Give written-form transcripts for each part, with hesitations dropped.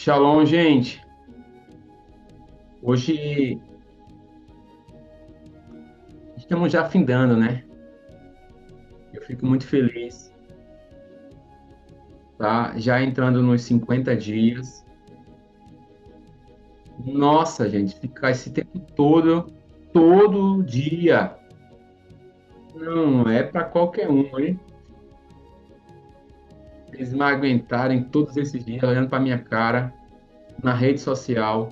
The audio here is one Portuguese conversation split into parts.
Shalom, gente. Hoje estamos já findando, né? Eu fico muito feliz, tá? Já entrando nos 50 dias. Nossa, gente, ficar esse tempo todo dia, não é para qualquer um, hein? Eles me aguentarem todos esses dias olhando para minha cara na rede social,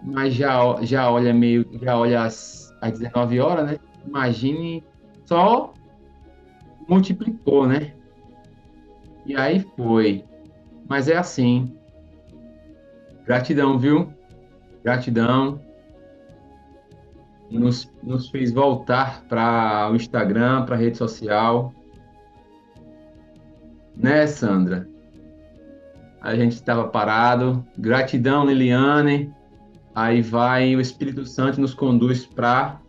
mas já olha às 19 horas, né? Imagine, só multiplicou, né? E aí foi. Mas é assim. Gratidão, viu? Gratidão. Nos fez voltar para o Instagram, para a rede social. Né, Sandra? A gente estava parado. Gratidão, Liliane. Aí vai o Espírito Santo nos conduz para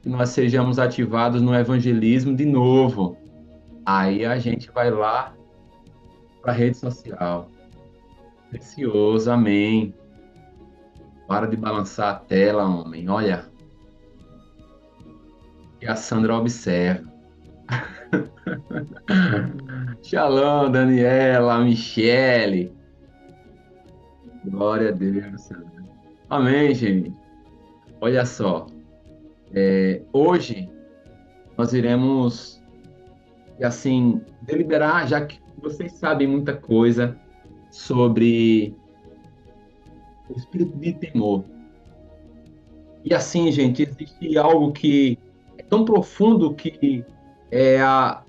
que nós sejamos ativados no evangelismo de novo. Aí a gente vai lá para a rede social. Precioso, amém. Para de balançar a tela, homem. Olha, que a Sandra observa. Shalom, Daniela, Michele. Glória a Deus, Senhor. Amém, gente. Olha só, hoje nós iremos, assim, deliberar, já que vocês sabem muita coisa sobre o espírito de temor. E assim, gente, existe algo que é tão profundo que é a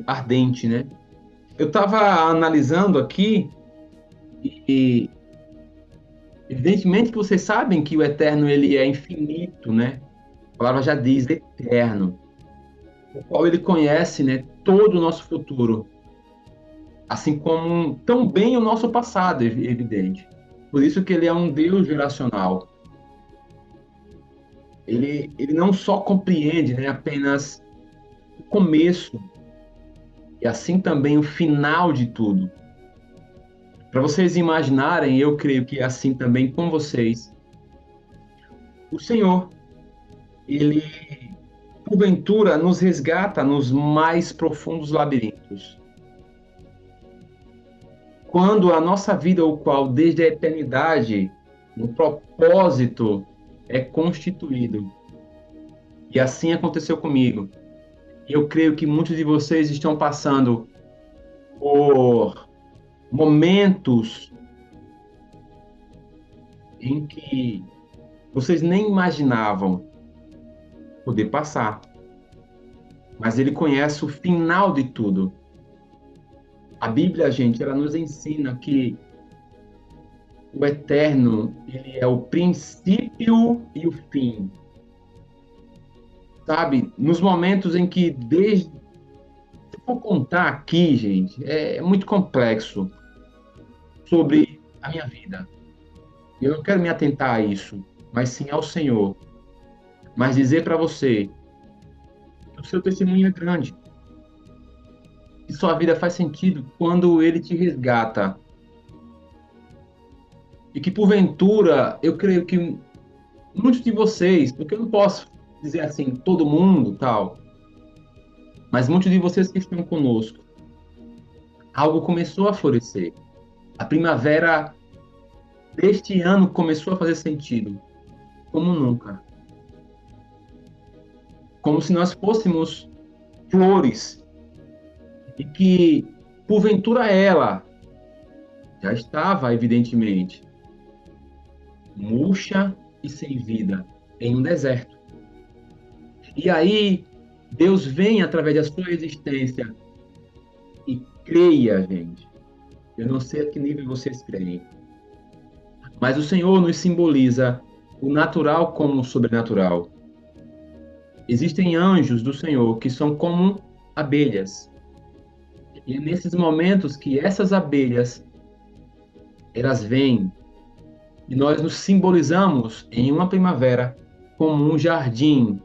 ardente, né? Eu estava analisando aqui e evidentemente que vocês sabem que o eterno ele é infinito, né? A palavra já diz eterno, o qual ele conhece, né, todo o nosso futuro, assim como também o nosso passado, evidente. Por isso que ele é um Deus geracional. Ele não só compreende, né, apenas o começo e assim também o final de tudo. Para vocês imaginarem, eu creio que é assim também com vocês. O Senhor, ele porventura nos resgata nos mais profundos labirintos. Quando a nossa vida, o qual desde a eternidade, no propósito é constituído. E assim aconteceu comigo. Eu creio que muitos de vocês estão passando por momentos em que vocês nem imaginavam poder passar. Mas ele conhece o final de tudo. A Bíblia, gente, ela nos ensina que o eterno, ele é o princípio e o fim. Sabe? Nos momentos em que, desde. Se eu for contar aqui, gente, é muito complexo sobre a minha vida. Eu não quero me atentar a isso, mas sim ao Senhor. Mas dizer para você que o seu testemunho é grande. Que sua vida faz sentido quando ele te resgata. E que, porventura, eu creio que muitos de vocês, porque eu não posso dizer assim, todo mundo, tal, mas muitos de vocês que estão conosco, algo começou a florescer. A primavera deste ano começou a fazer sentido, como nunca. Como se nós fôssemos flores e que, porventura, ela já estava, evidentemente, murcha e sem vida em um deserto. E aí, Deus vem através da sua existência e creia, gente. Eu não sei a que nível vocês creem, mas o Senhor nos simboliza o natural como o sobrenatural. Existem anjos do Senhor que são como abelhas. E é nesses momentos que essas abelhas, elas vêm e nós nos simbolizamos em uma primavera como um jardim.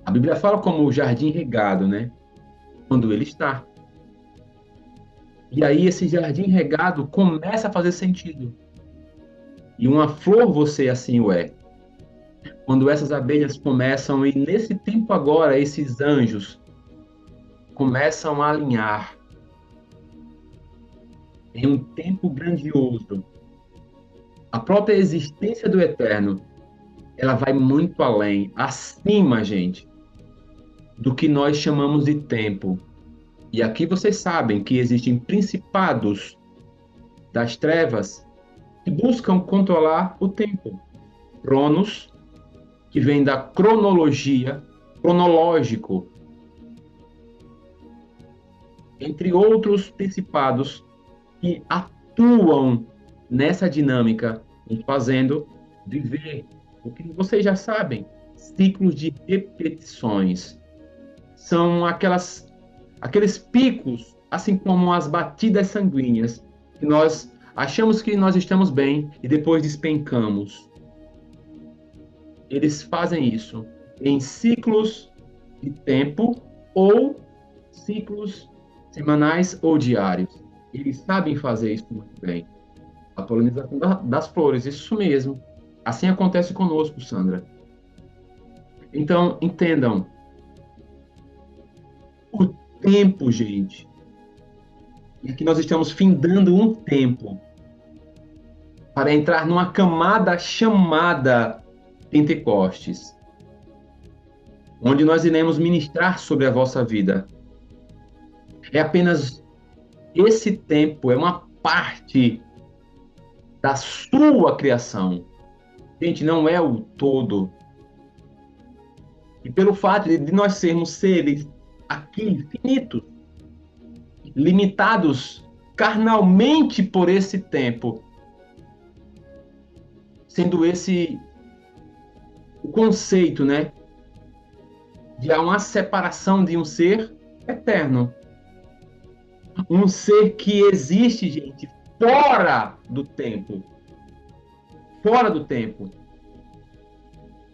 A Bíblia fala como o jardim regado, né? Quando ele está. E aí esse jardim regado começa a fazer sentido. E uma flor você assim o é. Quando essas abelhas começam, e nesse tempo agora, esses anjos começam a alinhar em um tempo grandioso. A própria existência do eterno, ela vai muito além, acima, gente, do que nós chamamos de tempo. E aqui vocês sabem que existem principados das trevas que buscam controlar o tempo. Cronos, que vem da cronologia, cronológico, entre outros principados que atuam nessa dinâmica, nos fazendo viver o que vocês já sabem, ciclos de repetições. São aqueles picos, assim como as batidas sanguíneas, que nós achamos que nós estamos bem e depois despencamos. Eles fazem isso em ciclos de tempo ou ciclos semanais ou diários. Eles sabem fazer isso muito bem. A polinização das flores, isso mesmo. Assim acontece conosco, Sandra. Então, entendam, o tempo, gente, e que nós estamos findando um tempo para entrar numa camada chamada Pentecostes, onde nós iremos ministrar sobre a vossa vida. É apenas esse tempo, é uma parte da sua criação. Gente, não é o todo. E pelo fato de nós sermos seres aqui finitos, limitados carnalmente por esse tempo, sendo esse o conceito, né, de uma separação de um ser eterno, um ser que existe, gente, fora do tempo, fora do tempo.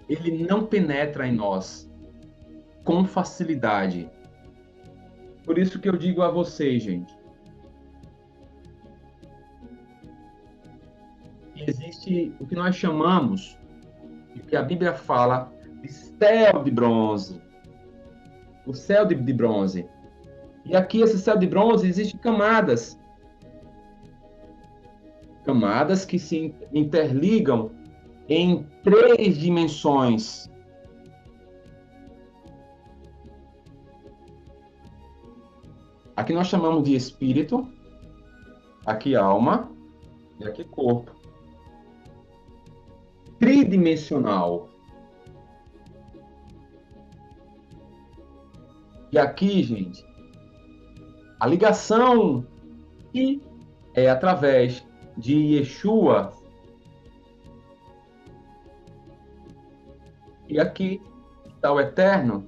Ele não penetra em nós com facilidade. Por isso que eu digo a vocês, gente, que existe o que nós chamamos, o que a Bíblia fala, de céu de bronze. O céu de bronze. E aqui, esse céu de bronze, existem camadas. Camadas que se interligam em 3 dimensões. Aqui nós chamamos de espírito, aqui alma e aqui corpo. Tridimensional. E aqui, gente, a ligação que é através de Yeshua. E aqui está o Eterno.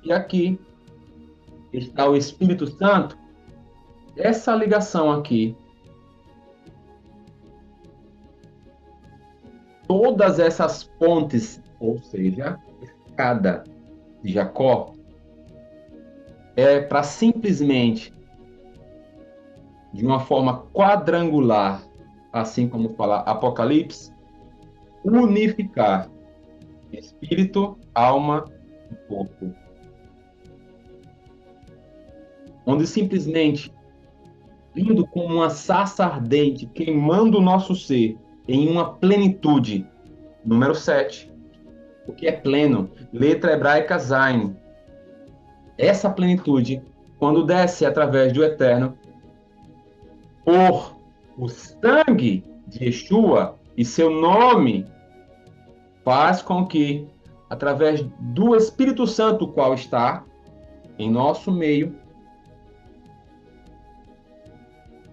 E aqui está o Espírito Santo. Essa ligação aqui, todas essas pontes, ou seja, escada de Jacó, é para simplesmente, de uma forma quadrangular, assim como fala Apocalipse, unificar espírito, alma e corpo. Onde simplesmente, vindo como uma sarça ardente, queimando o nosso ser em uma plenitude. Número 7. O que é pleno? Letra hebraica Zain. Essa plenitude, quando desce através do Eterno, por o sangue de Yeshua e seu nome, faz com que, através do Espírito Santo, o qual está em nosso meio,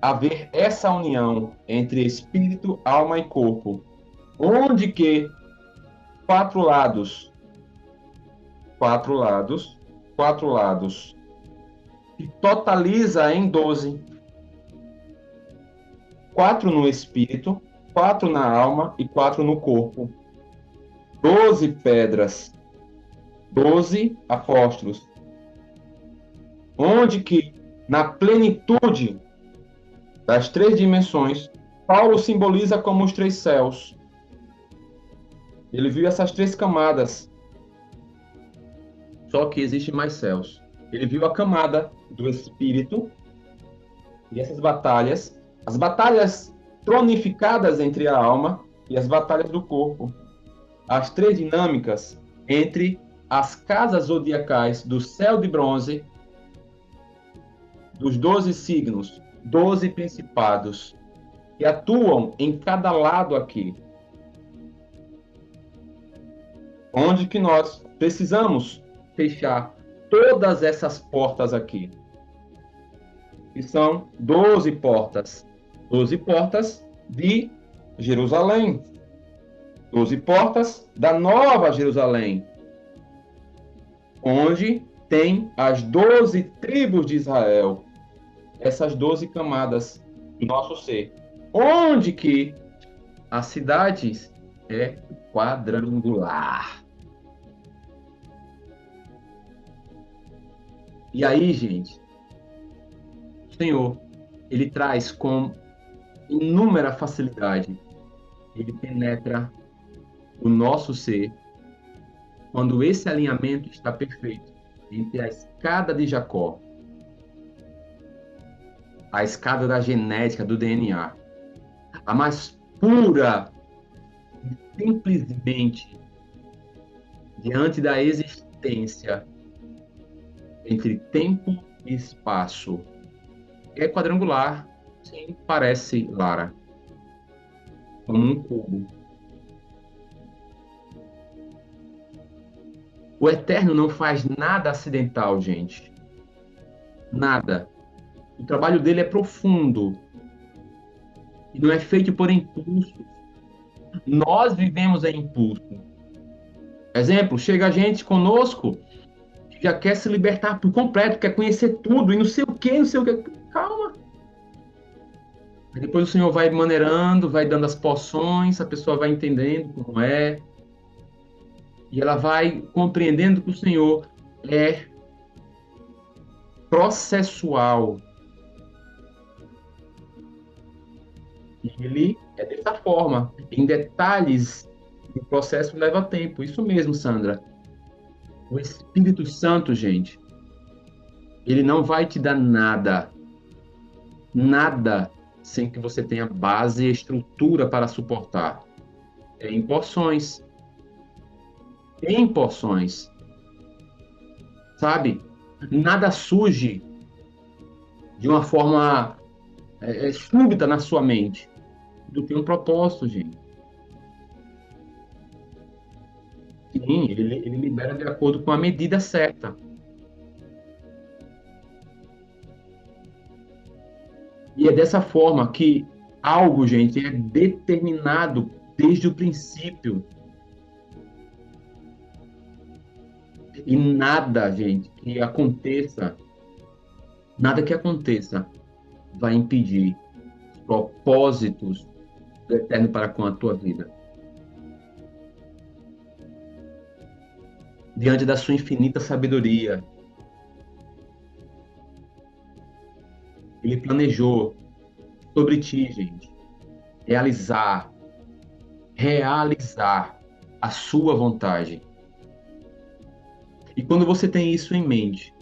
haver essa união entre espírito, alma e corpo, onde que quatro lados, que totaliza em 12. 4 no espírito, 4 na alma e 4 no corpo. 12 pedras, 12 apóstolos. Onde que Na plenitude das três dimensões, Paulo simboliza como os três céus. Ele viu essas três camadas. Só que existem mais céus. Ele viu a camada do espírito e essas batalhas, as batalhas tronificadas entre a alma e as batalhas do corpo. As três dinâmicas entre as casas zodiacais do céu de bronze, dos 12 signos, 12 principados, que atuam em cada lado aqui. Onde que nós precisamos fechar todas essas portas aqui. Que são 12 portas. 12 portas de Jerusalém. 12 portas da Nova Jerusalém. Onde tem as 12 tribos de Israel. Essas 12 camadas do nosso ser. Onde que as cidades é quadrangular. E aí, gente, o Senhor, ele traz com inúmera facilidade, ele penetra o nosso ser quando esse alinhamento está perfeito entre a escada de Jacó, a escada da genética, do DNA, a mais pura e simplesmente diante da existência entre tempo e espaço. É quadrangular, sim, parece, Lara, como um cubo. O Eterno não faz nada acidental, gente. Nada. O trabalho dele é profundo. E não é feito por impulso. Nós vivemos em impulso. Exemplo, chega a gente conosco, já quer se libertar por completo, quer conhecer tudo, e não sei o quê, não sei o quê. Calma. Aí depois o Senhor vai maneirando, vai dando as porções, a pessoa vai entendendo como é, e ela vai compreendendo que o Senhor é processual. E ele é dessa forma. Em detalhes, o processo leva tempo. Isso mesmo, Sandra. O Espírito Santo, gente, ele não vai te dar nada, nada, sem que você tenha base e estrutura para suportar. É em porções. Em porções. Sabe? Nada surge de uma forma súbita na sua mente. Tudo tem um propósito, gente. Sim, ele libera de acordo com a medida certa. E é dessa forma que algo, gente, é determinado desde o princípio. E nada, gente, nada que aconteça vai impedir os propósitos do Eterno para com a tua vida. Diante da sua infinita sabedoria, ele planejou sobre ti, gente, realizar a sua vontade. E quando você tem isso em mente,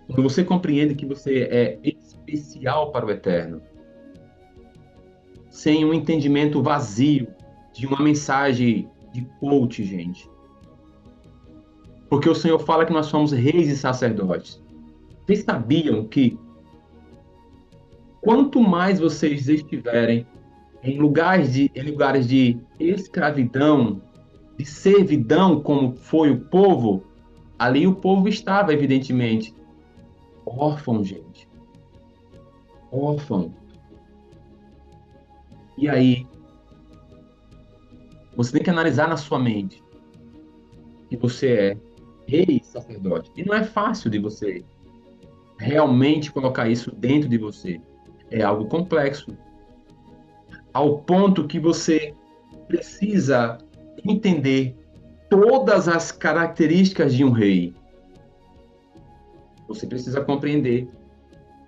quando você compreende que você é especial para o Eterno, sem um entendimento vazio de uma mensagem de coach, gente. Porque o Senhor fala que nós somos reis e sacerdotes. Vocês sabiam que quanto mais vocês estiverem em lugares de escravidão, de servidão, como foi o povo, ali o povo estava, evidentemente, órfão, gente. Órfão. E aí, você tem que analisar na sua mente que você é rei e sacerdote. E não é fácil de você realmente colocar isso dentro de você. É algo complexo. Ao ponto que você precisa entender todas as características de um rei. Você precisa compreender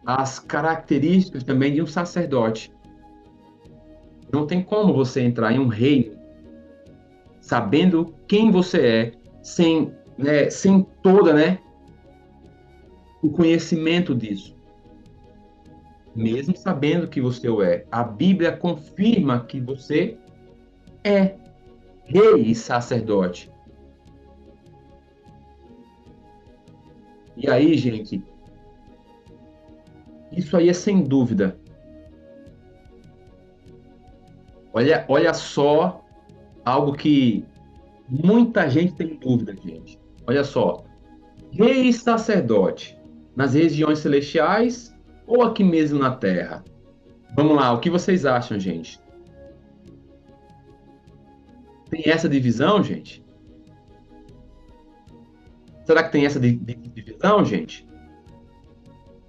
as características também de um sacerdote. Não tem como você entrar em um reino sabendo quem você é, sem, né, sem toda, né, o conhecimento disso. Mesmo sabendo que você o é. A Bíblia confirma que você é rei e sacerdote. E aí, gente, isso aí é sem dúvida. Olha só algo que muita gente tem dúvida, gente. Olha só. Rei e sacerdote nas regiões celestiais ou aqui mesmo na terra? Vamos lá, o que vocês acham, gente? Tem essa divisão, gente? Será que tem essa divisão, gente?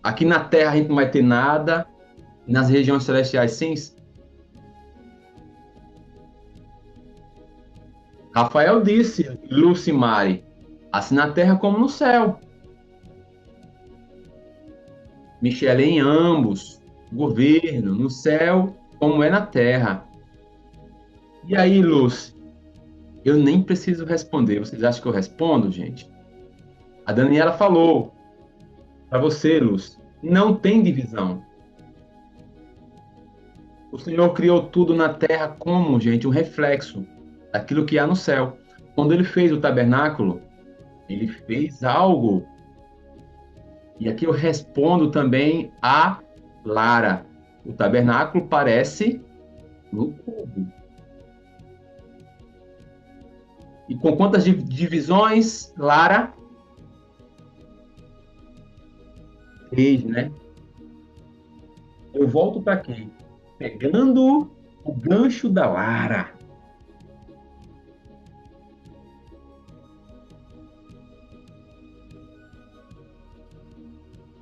Aqui na terra a gente não vai ter nada, nas regiões celestiais sim. Rafael disse, Lucimari, assim na terra como no céu. Michele, em ambos, governo, no céu como é na terra. E aí, Lúcia? Eu nem preciso responder. Vocês acham que eu respondo, gente? A Daniela falou para você, Lúcia, não tem divisão. O Senhor criou tudo na terra como, gente, um reflexo daquilo que há no céu. Quando ele fez o tabernáculo, ele fez algo. E aqui eu respondo também a Lara. O tabernáculo parece um cubo. E com quantas divisões, Lara? 3, né? Eu volto para quê? Pegando o gancho da Lara.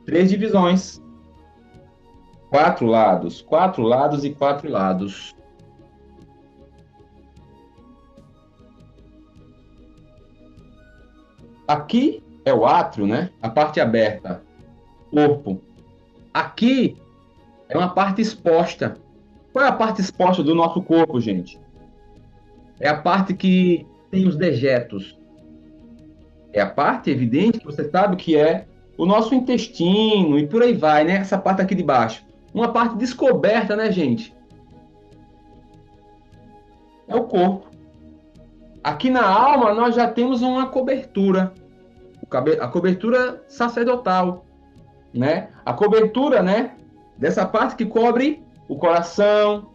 3 divisões. 4 lados. 4 lados e 4 lados. Aqui é o átrio, né? A parte aberta. Corpo. Aqui é uma parte exposta. Qual é a parte exposta do nosso corpo, gente? É a parte que tem os dejetos. É a parte evidente que você sabe que é o nosso intestino e por aí vai, né? Essa parte aqui de baixo. Uma parte descoberta, né, gente? É o corpo. Aqui na alma nós já temos uma cobertura, a cobertura sacerdotal, né? A cobertura, né, dessa parte que cobre o coração,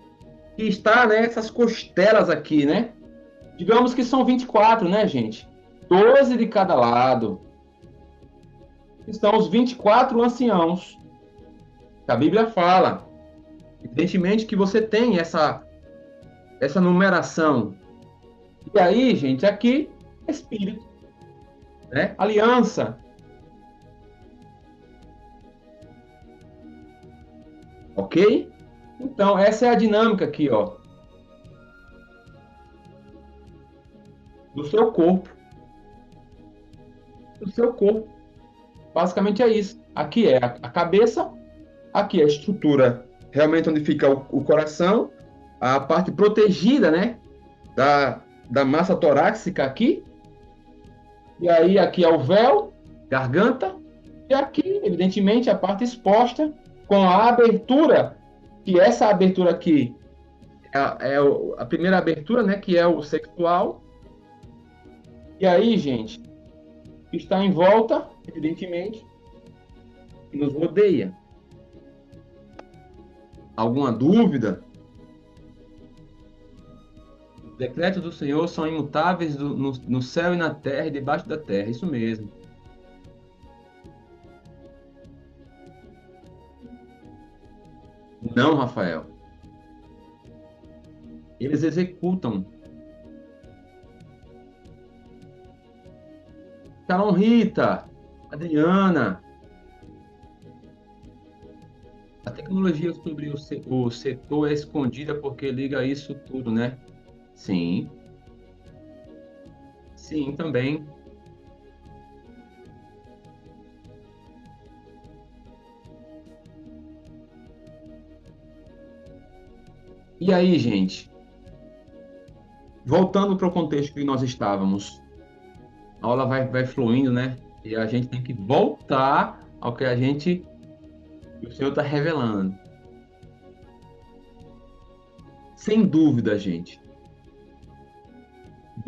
que está, né, essas costelas aqui, né? Digamos que são 24, né, gente? 12 de cada lado. Estão os 24 anciãos. Que a Bíblia fala. Evidentemente que você tem essa numeração. E aí, gente, aqui, Espírito, né? Aliança. Ok? Então, essa é a dinâmica aqui, ó, do seu corpo. Do seu corpo. Basicamente é isso. Aqui é a cabeça, aqui é a estrutura, realmente onde fica o coração, a parte protegida, né, da massa torácica aqui, e aí aqui é o véu, garganta, e aqui, evidentemente, a parte exposta, com a abertura, que essa abertura aqui é a primeira abertura, né, que é o sexual, e aí, gente, está em volta, evidentemente, e nos rodeia. Alguma dúvida? Os decretos do Senhor são imutáveis no céu e na terra e debaixo da terra. Isso mesmo. Não, Rafael. Eles executam. Shalom, Rita, Adriana. A tecnologia sobre o setor é escondida porque liga isso tudo, né? Sim, sim, também. E aí, gente, voltando para o contexto que nós estávamos, a aula vai fluindo, né? E a gente tem que voltar ao que o Senhor está revelando. Sem dúvida, gente,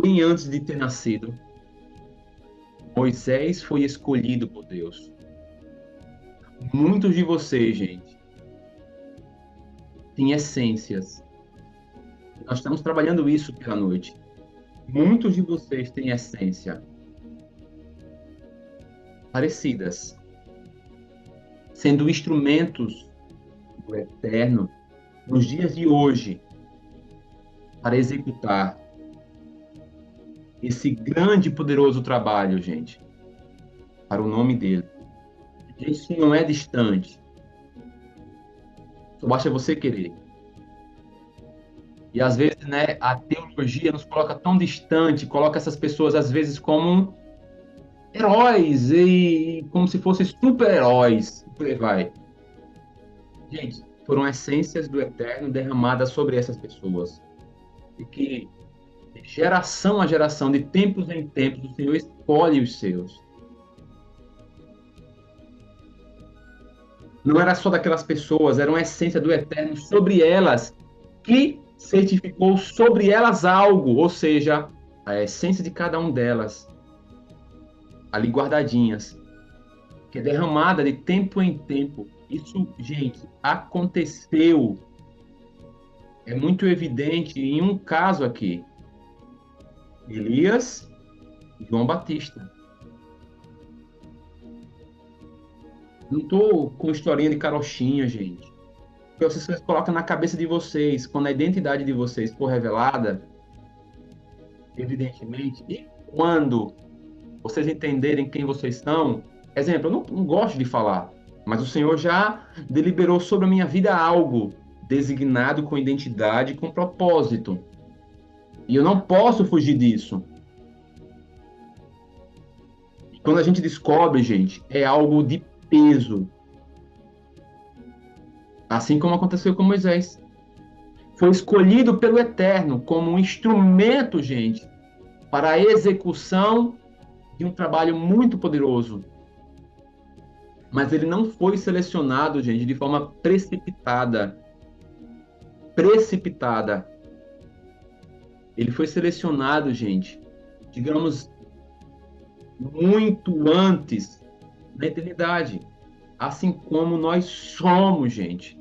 bem antes de ter nascido, Moisés foi escolhido por Deus. Muitos de vocês, gente, têm essências. Nós estamos trabalhando isso pela noite. Muitos de vocês têm essência parecidas, sendo instrumentos do Eterno nos dias de hoje para executar esse grande e poderoso trabalho, gente, para o nome dele. Isso não é distante. Só basta você querer. E às vezes, né, a teologia nos coloca tão distante, coloca essas pessoas às vezes como heróis e como se fossem super-heróis. Por aí vai. Gente, foram essências do Eterno derramadas sobre essas pessoas. E que de geração a geração, de tempos em tempos, o Senhor escolhe os seus. Não era só daquelas pessoas, era uma essência do Eterno sobre elas, que certificou sobre elas algo, ou seja, a essência de cada um delas, ali guardadinhas, que é derramada de tempo em tempo. Isso, gente, aconteceu. É muito evidente em um caso aqui. Elias e João Batista. Não estou com historinha de carochinha, gente. Porque vocês colocam na cabeça de vocês, quando a identidade de vocês for revelada, evidentemente, e quando vocês entenderem quem vocês são, exemplo, eu não gosto de falar, mas o Senhor já deliberou sobre a minha vida algo designado com identidade, com propósito. E eu não posso fugir disso. E quando a gente descobre, gente, é algo de peso. Assim como aconteceu com Moisés. Foi escolhido pelo Eterno como um instrumento, gente, para a execução de um trabalho muito poderoso. Mas ele não foi selecionado, gente, de forma precipitada. Precipitada. Ele foi selecionado, gente, digamos, muito antes da eternidade. Assim como nós somos, gente.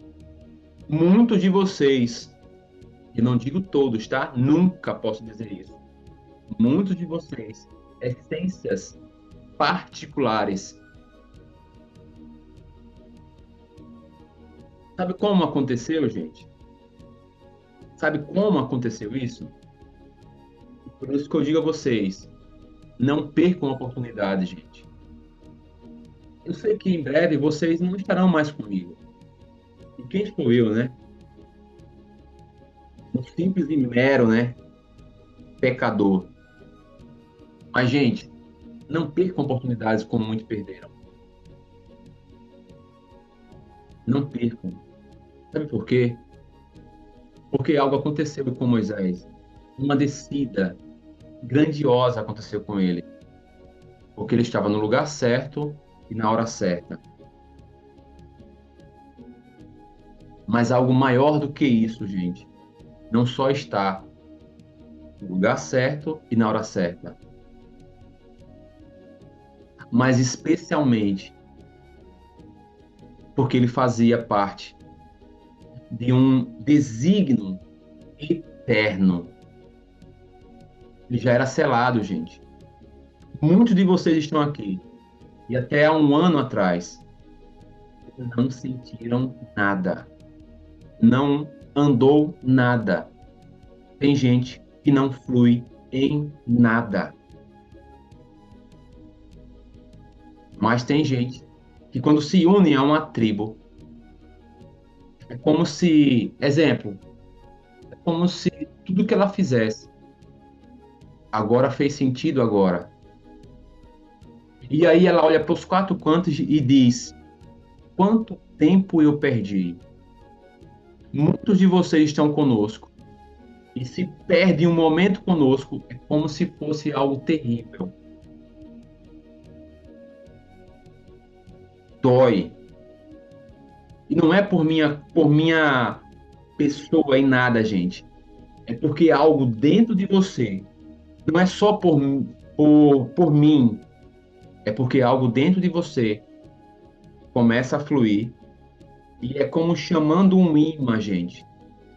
Muitos de vocês, e não digo todos, tá? Nunca posso dizer isso. Muitos de vocês, essências particulares. Sabe como aconteceu, gente? Sabe como aconteceu isso? Por isso que eu digo a vocês, não percam a oportunidade, gente. Eu sei que em breve vocês não estarão mais comigo. E quem sou eu, né? Um simples e mero, né? Pecador. Mas, gente, não percam oportunidades como muitos perderam. Não percam. Sabe por quê? Porque algo aconteceu com Moisés. Uma descida grandiosa aconteceu com ele. Porque ele estava no lugar certo e na hora certa. Mas algo maior do que isso, gente. Não só está no lugar certo e na hora certa. Mas especialmente porque ele fazia parte de um desígnio eterno. Ele já era selado, gente. Muitos de vocês estão aqui e até há um ano atrás não sentiram nada. Não andou nada. Tem gente que não flui em nada. Mas tem gente que quando se une a uma tribo, é como se, exemplo, é como se tudo que ela fizesse agora fez sentido agora. E aí ela olha para os quatro cantos e diz: quanto tempo eu perdi? Muitos de vocês estão conosco e se perdem um momento conosco, é como se fosse algo terrível. Dói. E não é por minha pessoa em nada, gente. É porque algo dentro de você, não é só por mim, é porque algo dentro de você começa a fluir e é como chamando um imã, gente.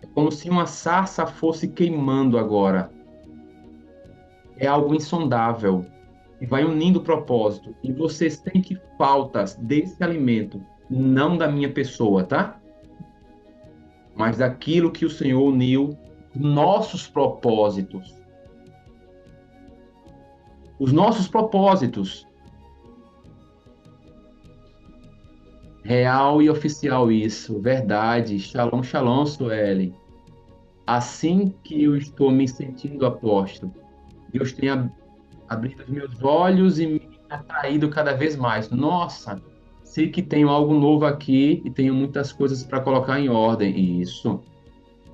É como se uma sarça fosse queimando agora. É algo insondável e vai unindo o propósito. E você sente faltas desse alimento, não da minha pessoa, tá? Mas daquilo que o Senhor uniu, nossos propósitos. Os nossos propósitos. Real e oficial isso, verdade. Shalom, shalom, Suelen. Assim que eu estou me sentindo apóstolo, Deus tem abrido os meus olhos e me atraído cada vez mais. Nossa, sei que tenho algo novo aqui e tenho muitas coisas para colocar em ordem. Isso,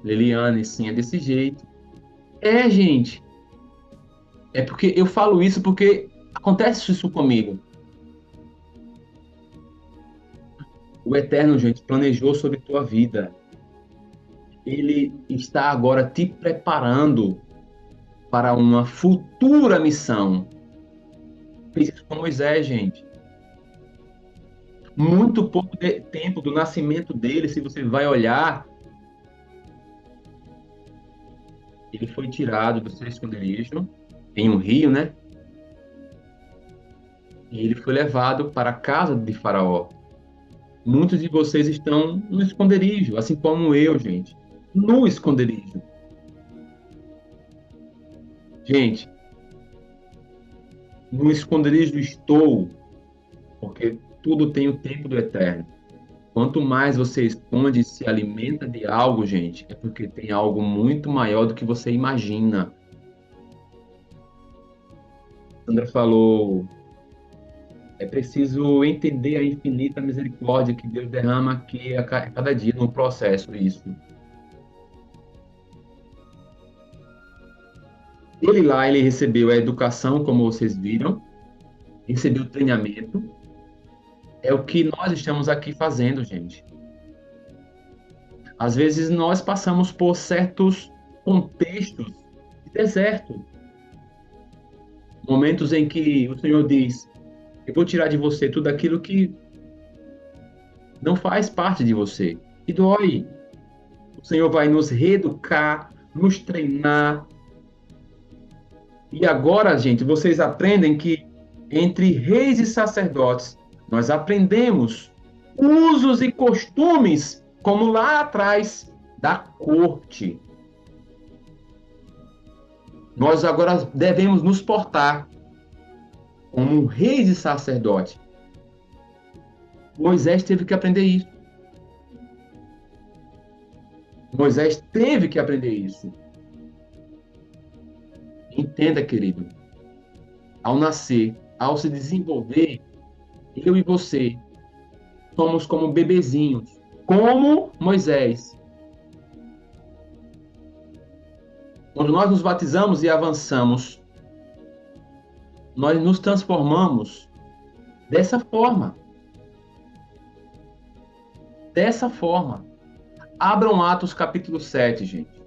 Liliane, sim, é desse jeito. É, gente, é porque eu falo isso porque acontece isso comigo. O Eterno, gente, planejou sobre tua vida. Ele está agora te preparando para uma futura missão. Fez isso com Moisés, gente. Muito pouco tempo do nascimento dele, se você vai olhar, ele foi tirado do seu esconderijo, em um rio, né? E ele foi levado para a casa de Faraó. Muitos de vocês estão no esconderijo, assim como eu, gente. No esconderijo. Gente, no esconderijo estou, porque tudo tem o tempo do eterno. Quanto mais você esconde e se alimenta de algo, gente, é porque tem algo muito maior do que você imagina. Sandra falou, é preciso entender a infinita misericórdia que Deus derrama aqui a cada dia no processo, isso. Ele lá, ele recebeu a educação, como vocês viram, recebeu treinamento. É o que nós estamos aqui fazendo, gente. Às vezes nós passamos por certos contextos de deserto, momentos em que o Senhor diz: eu vou tirar de você tudo aquilo que não faz parte de você, que dói. O Senhor vai nos reeducar, nos treinar. E agora, gente, vocês aprendem que entre reis e sacerdotes, nós aprendemos usos e costumes, como lá atrás da corte. Nós agora devemos nos portar como reis e sacerdotes. Moisés teve que aprender isso. Moisés teve que aprender isso. Entenda, querido, ao nascer, ao se desenvolver, eu e você somos como bebezinhos, como Moisés. Quando nós nos batizamos e avançamos, nós nos transformamos dessa forma. Dessa forma. Abram Atos capítulo 7, gente.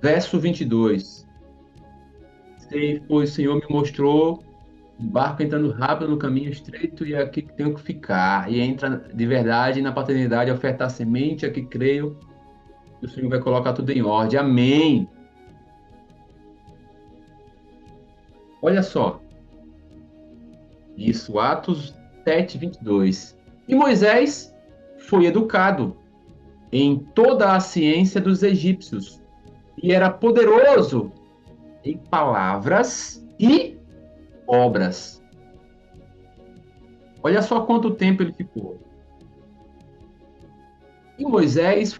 Verso 22. Pois o Senhor me mostrou um barco entrando rápido no caminho estreito e é aqui que tenho que ficar. E entra de verdade na paternidade, ofertar semente, aqui creio que o Senhor vai colocar tudo em ordem. Amém. Olha só. Isso, Atos 7, 22. E Moisés foi educado em toda a ciência dos egípcios e era poderoso em palavras e obras. Olha só quanto tempo ele ficou. E Moisés,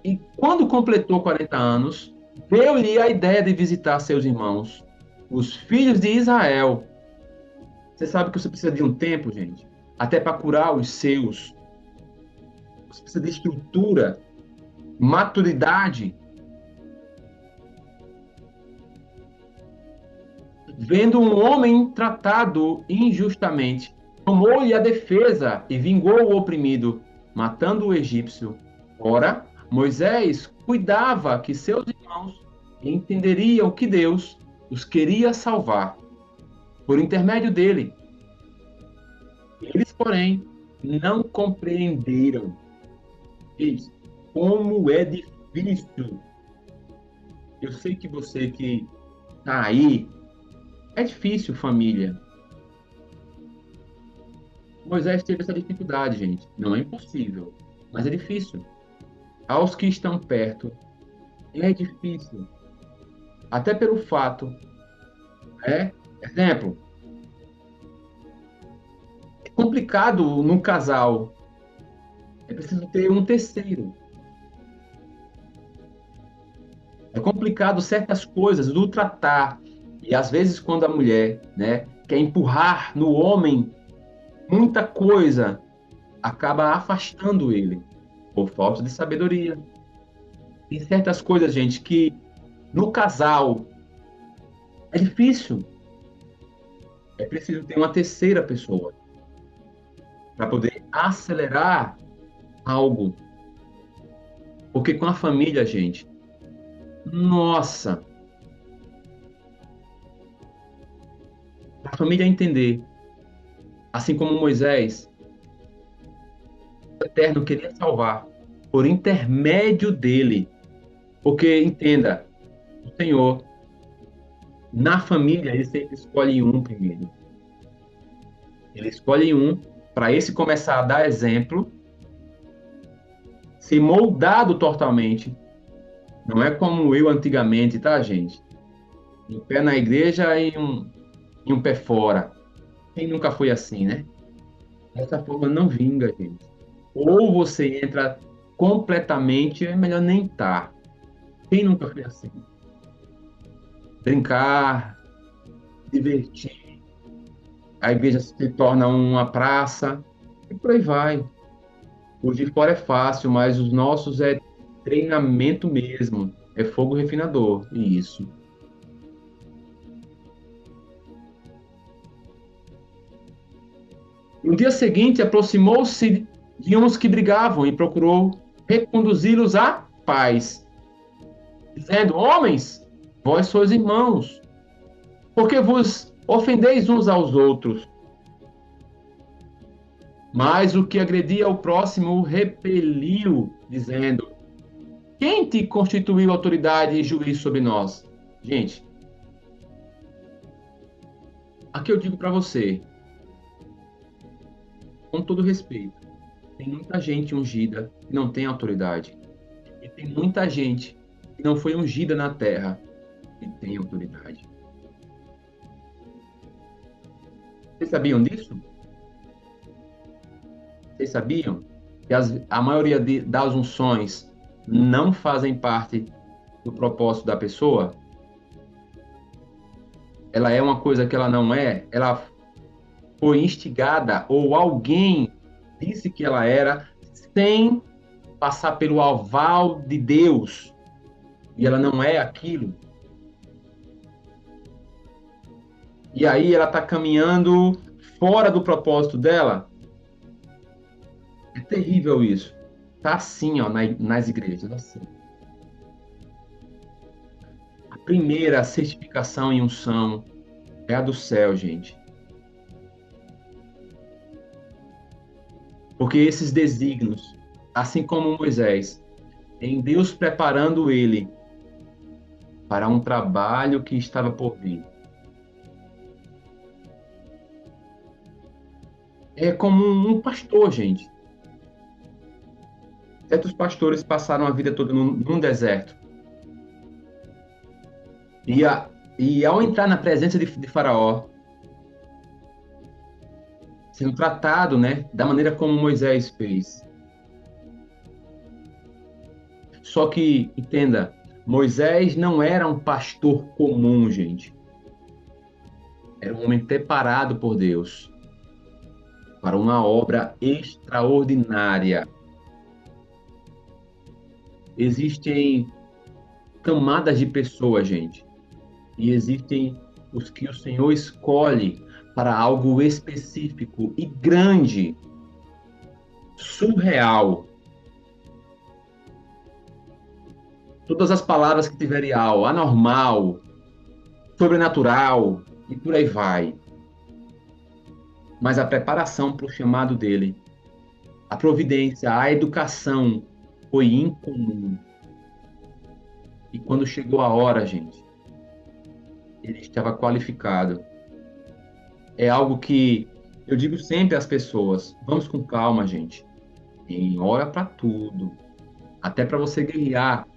e quando completou 40 anos, deu-lhe a ideia de visitar seus irmãos, os filhos de Israel. Você sabe que você precisa de um tempo, gente, até para curar os seus. você precisa de estrutura, maturidade. Vendo um homem tratado injustamente, tomou-lhe a defesa e vingou o oprimido, matando o egípcio. Ora, Moisés cuidava que seus irmãos entenderiam que Deus os queria salvar por intermédio dele. Eles, porém, não compreenderam. Eles, como é difícil. Eu sei que você que está aí, é difícil, família. Moisés teve essa dificuldade, gente. Não é impossível, mas é difícil. Aos que estão perto, é difícil. Até pelo fato, exemplo, é complicado num casal. É preciso ter um terceiro. É complicado certas coisas do tratar. E às vezes quando a mulher, né, quer empurrar no homem muita coisa, acaba afastando ele por falta de sabedoria. Tem certas coisas, gente, que no casal é difícil. É preciso ter uma terceira pessoa para poder acelerar algo. Porque com a família, gente, nossa, a família entender, assim como Moisés, o Eterno queria salvar por intermédio dele. Porque, entenda, o Senhor, na família, ele sempre escolhe um primeiro. Ele escolhe um para esse começar a dar exemplo, ser moldado totalmente. Não é como eu antigamente, tá, gente? Um pé na igreja e um pé fora. Quem nunca foi assim, né? Dessa forma não vinga, gente. Ou você entra completamente, é melhor nem estar. Quem nunca foi assim? Brincar, divertir, a igreja se torna uma praça, e por aí vai. O de fora é fácil, mas os nossos é treinamento mesmo, é fogo refinador, e isso. No dia seguinte, aproximou-se de uns que brigavam e procurou reconduzi-los à paz, dizendo: Homens, vós sois irmãos, porque vos ofendeis uns aos outros. Mas o que agredia ao próximo o repeliu, dizendo: Quem te constituiu autoridade e juiz sobre nós? Gente, aqui eu digo para você, com todo respeito, tem muita gente ungida que não tem autoridade. E tem muita gente que não foi ungida na terra e tem autoridade. Vocês sabiam disso? Vocês sabiam que a maioria das unções não fazem parte do propósito da pessoa? Ela é uma coisa que ela não é, ela foi instigada ou alguém disse que ela era sem passar pelo aval de Deus e ela não é aquilo. E aí ela está caminhando fora do propósito dela. É terrível isso. Tá assim, ó, nas igrejas, assim. A primeira certificação em unção é a do céu, gente. Porque esses desígnios, assim como Moisés, em Deus preparando ele para um trabalho que estava por vir. É como um pastor, gente. Certos pastores passaram a vida toda num deserto. E, e ao entrar na presença de Faraó, sendo tratado, né, da maneira como Moisés fez. Só que, entenda, Moisés não era um pastor comum, gente. Era um homem preparado por Deus para uma obra extraordinária. Existem camadas de pessoas, gente. E existem os que o Senhor escolhe para algo específico e grande, surreal. Todas as palavras que tiverem al, anormal, sobrenatural e por aí vai. Mas a preparação para o chamado dele, a providência, a educação foi incomum. E quando chegou a hora, gente, ele estava qualificado. É algo que eu digo sempre às pessoas: vamos com calma, gente. Tem hora para tudo. Até para você guerrear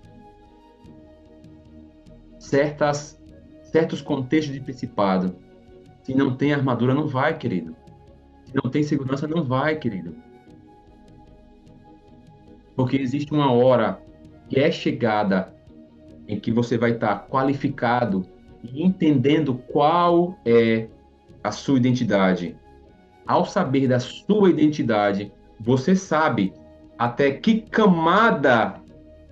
certos contextos de principado. Se não tem armadura, não vai, querido. Se não tem segurança, não vai, querido. Porque existe uma hora que é chegada em que você vai estar qualificado e entendendo qual é a sua identidade. Ao saber da sua identidade, você sabe até que camada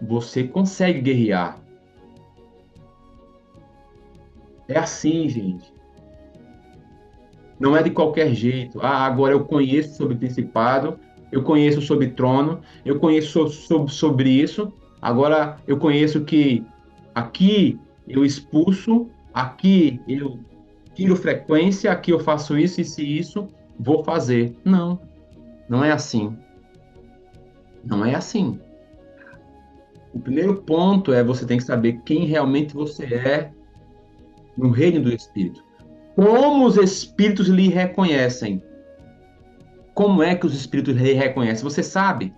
você consegue guerrear. É assim, gente. Não é de qualquer jeito. Ah, agora eu conheço sobre principado, eu conheço sobre trono, eu conheço sobre isso. Agora eu conheço que aqui eu expulso, aqui eu tiro frequência, aqui eu faço isso, isso e isso, vou fazer. Não, não é assim. Não é assim. O primeiro ponto é você tem que saber quem realmente você é no reino do Espírito. Como os Espíritos lhe reconhecem? Como é que os Espíritos lhe reconhecem? Você sabe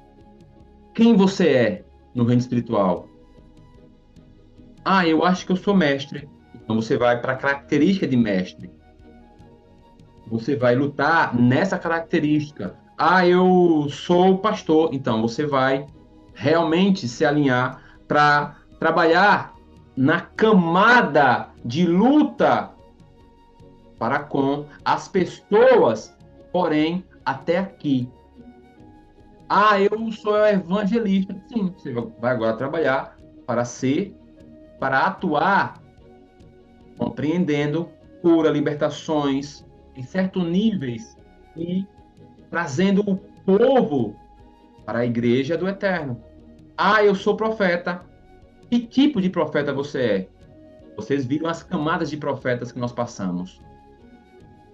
quem você é no reino espiritual? Ah, eu acho que eu sou mestre. Então você vai para a característica de mestre. Você vai lutar nessa característica. Ah, eu sou pastor. Então você vai realmente se alinhar para trabalhar na camada de luta para com as pessoas, porém, até aqui. Ah, eu sou evangelista. Sim, você vai agora trabalhar para ser, para atuar, compreendendo cura, libertações em certos níveis e trazendo o povo para a igreja do Eterno. Ah, eu sou profeta. Que tipo de profeta você é? Vocês viram as camadas de profetas que nós passamos.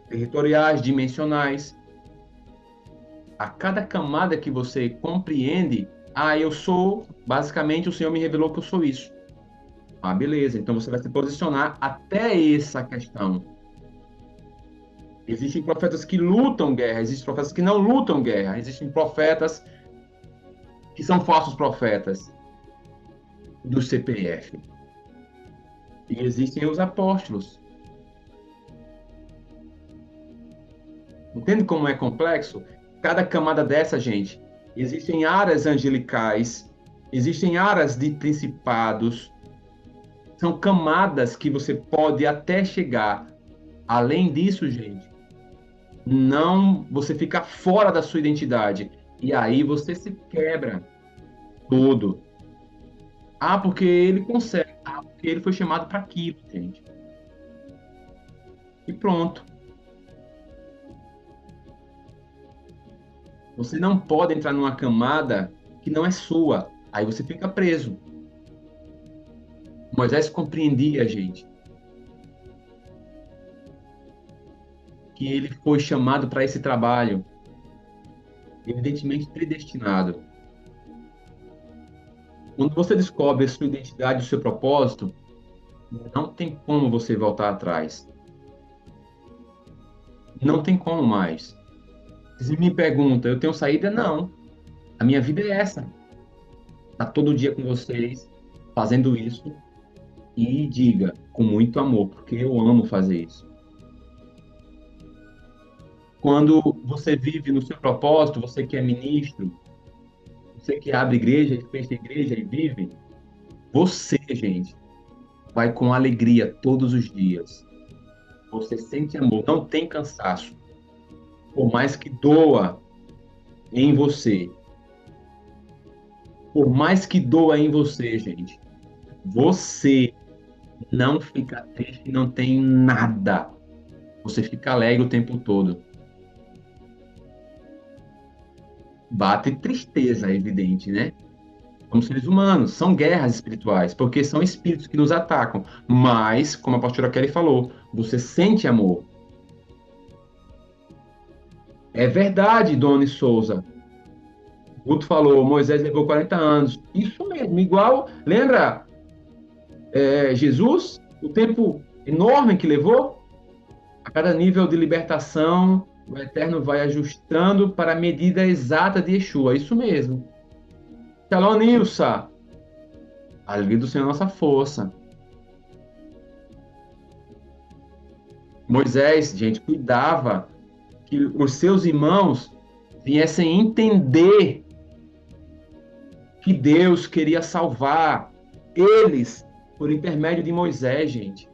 Territoriais, dimensionais. A cada camada que você compreende, ah, eu sou, basicamente o Senhor me revelou que eu sou isso. Ah, beleza, então você vai se posicionar até essa questão. Existem profetas que lutam guerra, existem profetas que não lutam guerra, existem profetas que são falsos profetas do CPF. E existem os apóstolos. Entende como é complexo? Cada camada dessa, gente, existem áreas angelicais, existem áreas de principados, são camadas que você pode até chegar. Além disso, gente, não, você fica fora da sua identidade. E aí você se quebra todo. Ah, porque ele consegue. Ah, porque ele foi chamado para aquilo, gente. E pronto. Você não pode entrar numa camada que não é sua. Aí você fica preso. Moisés compreendia, gente, que ele foi chamado para esse trabalho, evidentemente predestinado. Quando você descobre a sua identidade, o seu propósito, não tem como você voltar atrás. Não tem como mais. Se me pergunta, eu tenho saída? Não. A minha vida é essa. Tá todo dia com vocês, fazendo isso. E diga, com muito amor, porque eu amo fazer isso. Quando você vive no seu propósito, você que é ministro, você que abre igreja, fecha igreja e vive, você, gente, vai com alegria todos os dias. Você sente amor, não tem cansaço. Por mais que doa em você, Por mais que doa em você, gente, você não fica triste, não tem nada. Você fica alegre o tempo todo. Bate tristeza, é evidente, né? Somos seres humanos, são guerras espirituais, porque são espíritos que nos atacam. Mas, como a pastora Kelly falou, você sente amor. É verdade, Dona Souza. Guto falou, Moisés levou 40 anos. Isso mesmo, igual, lembra, Jesus? O tempo enorme que levou? A cada nível de libertação, o Eterno vai ajustando para a medida exata de Yeshua. Isso mesmo. Shalom, Nilsa. A alegria do Senhor é nossa força. Moisés, gente, cuidava que os seus irmãos viessem entender que Deus queria salvar eles por intermédio de Moisés, gente.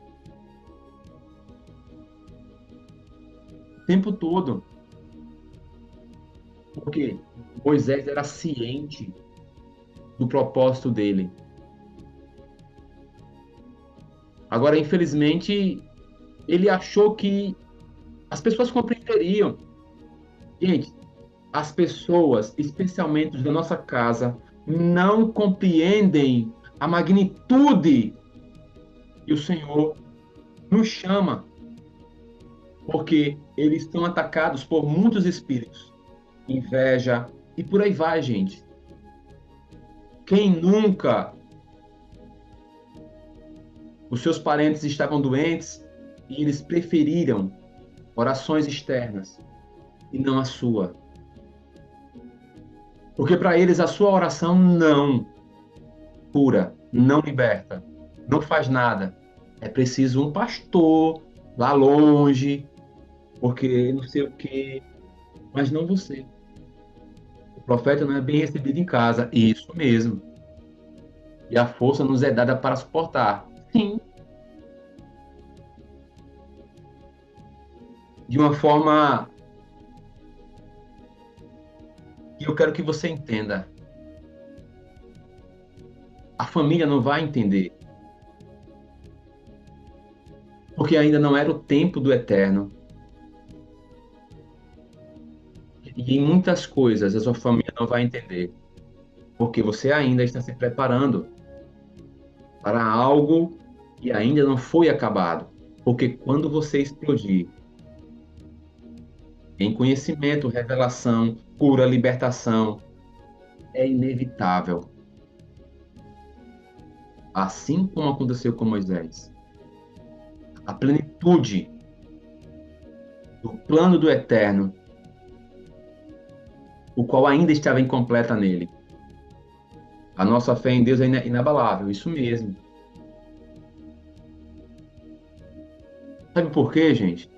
O tempo todo. Porque Moisés era ciente do propósito dele. Agora, infelizmente, ele achou que as pessoas compreenderiam. Gente, as pessoas, especialmente os da nossa casa, não compreendem a magnitude que o Senhor nos chama, porque eles estão atacados por muitos espíritos, inveja e por aí vai, gente. Quem nunca os seus parentes estavam doentes e eles preferiram orações externas e não a sua? Porque para eles a sua oração não cura, não liberta, não faz nada. É preciso um pastor lá longe, porque não sei o quê, mas não você. O profeta não é bem recebido em casa, isso mesmo. E a força nos é dada para suportar. Sim, de uma forma que eu quero que você entenda. A família não vai entender, porque ainda não era o tempo do eterno. E em muitas coisas a sua família não vai entender, porque você ainda está se preparando para algo que ainda não foi acabado. Porque quando você explodir em conhecimento, revelação, cura, libertação, é inevitável. Assim como aconteceu com Moisés. A plenitude do plano do eterno, o qual ainda estava incompleta nele. A nossa fé em Deus é inabalável, isso mesmo. Sabe por quê, gente?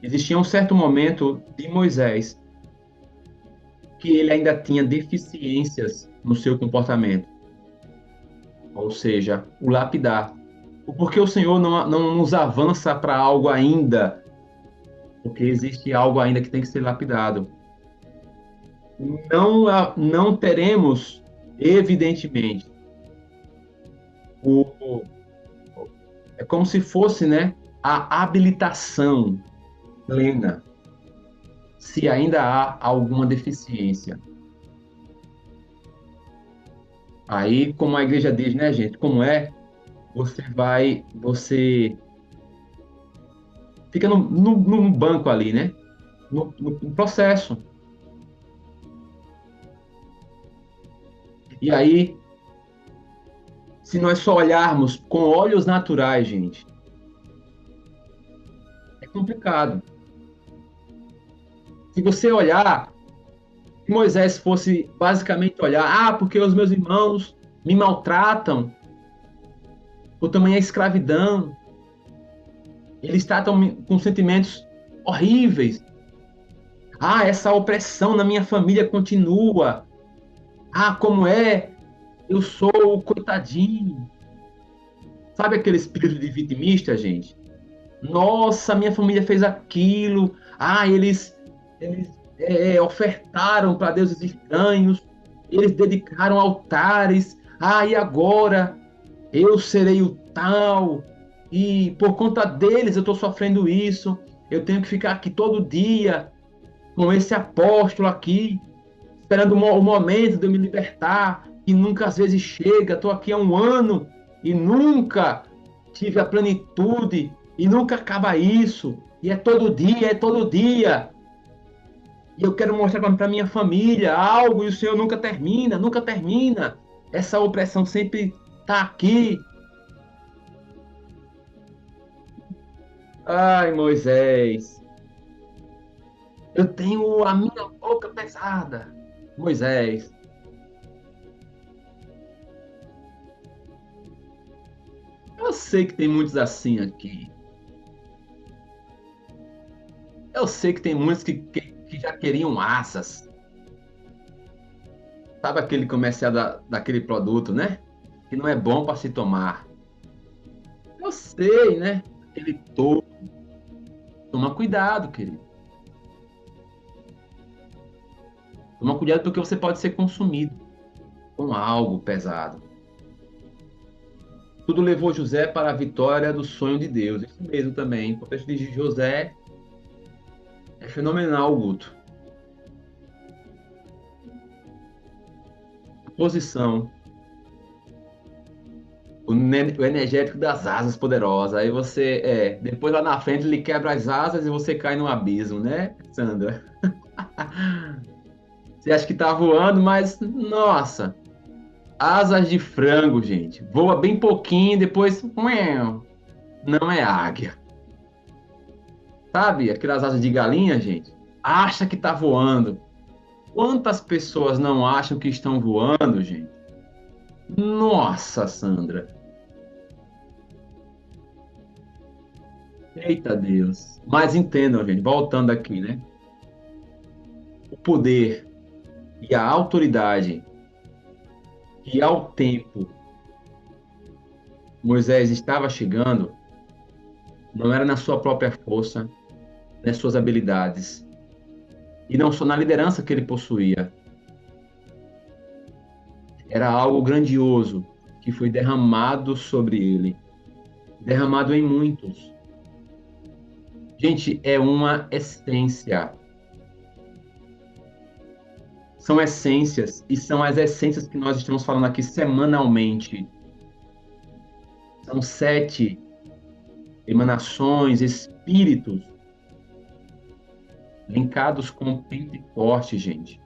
Existia um certo momento de Moisés que ele ainda tinha deficiências no seu comportamento, ou seja, o lapidar. Porque o Senhor não nos avança para algo ainda, porque existe algo ainda que tem que ser lapidado. Não teremos, evidentemente, o, é como se fosse, né, a habilitação plena, se ainda há alguma deficiência. Aí, como a igreja diz, né, gente, como é, você fica no banco ali, né, no processo. E aí, se nós só olharmos com olhos naturais, gente, é complicado. Se você olhar, se Moisés fosse basicamente olhar, porque os meus irmãos me maltratam, o tamanho é escravidão, eles tratam com sentimentos horríveis. Essa opressão na minha família continua. Como é? Eu sou o coitadinho. Sabe aquele espírito de vitimista, gente? Nossa, minha família fez eles ofertaram para deuses estranhos, Eles dedicaram altares. Ah, e agora eu serei o tal. E por conta deles eu estou sofrendo isso. Eu tenho que ficar aqui todo dia com esse apóstolo aqui, esperando o momento de eu me libertar, que nunca às vezes chega. Estou aqui há um ano e nunca tive a plenitude e nunca acaba isso. E é todo dia, é todo dia. E eu quero mostrar para minha família algo e o Senhor nunca termina, nunca termina. Essa opressão sempre está aqui. Ai, Moisés, eu tenho a minha boca pesada. Moisés, eu sei que tem muitos assim aqui. Eu sei que tem muitos que já queriam asas. Sabe aquele comercial daquele produto, né? Que não é bom para se tomar. Eu sei, né? Aquele todo. Toma cuidado, querido. Toma cuidado porque você pode ser consumido com algo pesado. Tudo levou José para a vitória do sonho de Deus. Isso mesmo também. O contexto de José é fenomenal, Guto. Posição. O energético das asas poderosas. Aí você, depois lá na frente ele quebra as asas e você cai no abismo, né, Sandra? Você acha que tá voando, mas, nossa, asas de frango, gente. Voa bem pouquinho, depois, não é águia. Sabe, aquelas asas de galinha, gente? Acha que tá voando. Quantas pessoas não acham que estão voando, gente? Nossa, Sandra. Eita Deus. Mas entendam, gente, voltando aqui, né? O poder e a autoridade que ao tempo Moisés estava chegando, não era na sua própria força, nas suas habilidades, e não só na liderança que ele possuía. Era algo grandioso que foi derramado sobre ele, derramado em muitos. Gente, é uma essência. São essências, e são as essências que nós estamos falando aqui semanalmente. São 7 emanações, espíritos, linkados com o Pentecoste, gente,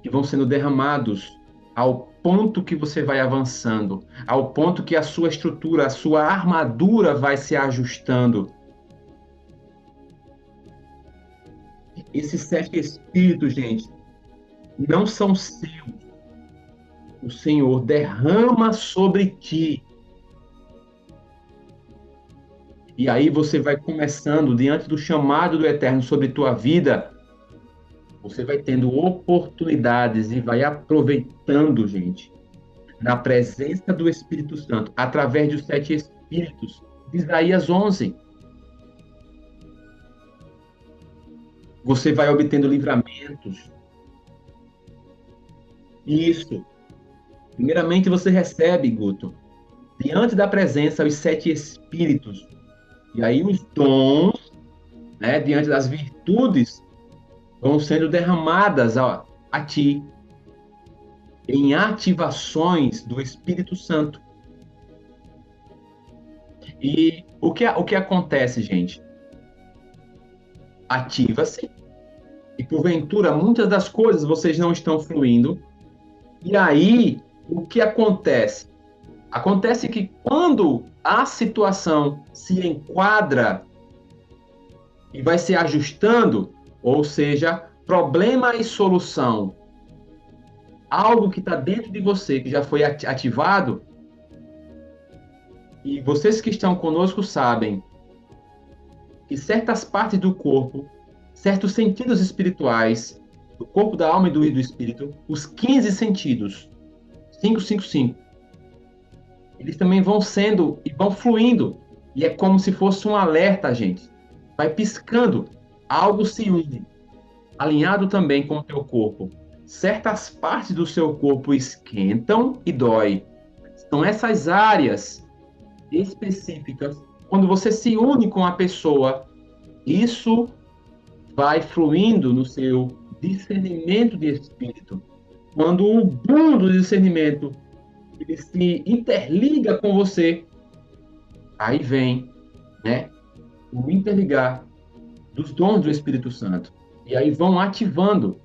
que vão sendo derramados ao ponto que você vai avançando, ao ponto que a sua estrutura, a sua armadura vai se ajustando. Esses 7 espíritos, gente, não são seus. O Senhor derrama sobre ti. E aí você vai começando, diante do chamado do Eterno sobre tua vida, você vai tendo oportunidades e vai aproveitando, gente, na presença do Espírito Santo, através dos 7 Espíritos de Isaías 11. Você vai obtendo livramentos. Isso. Primeiramente você recebe, Guto, diante da presença, os 7 Espíritos. E aí os dons, né, diante das virtudes, vão sendo derramadas a ti em ativações do Espírito Santo. E o que acontece, gente? Ativa-se e, porventura, muitas das coisas vocês não estão fluindo. E aí, o que acontece? Acontece que quando a situação se enquadra e vai se ajustando, ou seja, problema e solução, algo que está dentro de você, que já foi ativado, e vocês que estão conosco sabem que certas partes do corpo, certos sentidos espirituais, do corpo, da alma e do espírito, os 15 sentidos, 555, eles também vão sendo e vão fluindo. E é como se fosse um alerta, gente. Vai piscando, algo se une, alinhado também com o teu corpo. certas partes do seu corpo esquentam e dói. São essas áreas específicas. Quando você se une com a pessoa, isso vai fluindo no seu discernimento de espírito. Quando o dom do discernimento ele se interliga com você, aí vem, né, o interligar dos dons do Espírito Santo. E aí vão ativando,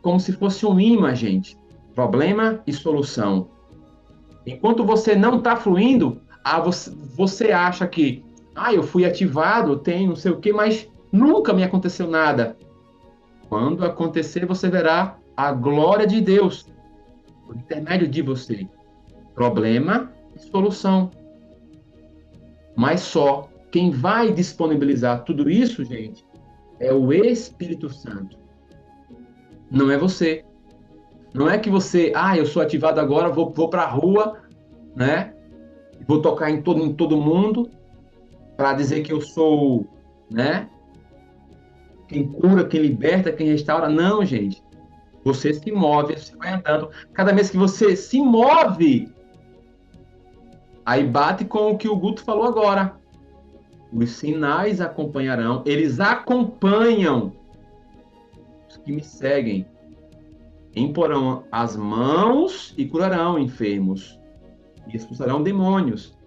como se fosse um imã, gente. Problema e solução. Enquanto você não está fluindo, você acha que, eu fui ativado, tem não sei o quê, mas nunca me aconteceu nada. Quando acontecer, você verá a glória de Deus por intermédio de você. Problema e solução. Mas só quem vai disponibilizar tudo isso, gente, é o Espírito Santo. Não é você. Não é que você, eu sou ativado agora, vou para a rua, né? Vou tocar em todo mundo para dizer que eu sou, né? Quem cura, quem liberta, quem restaura. Não, gente. Você se move, você vai andando. Cada vez que você se move, aí bate com o que o Guto falou agora. Os sinais acompanharão, eles acompanham os que me seguem. Imporão as mãos e curarão enfermos. E expulsarão demônios.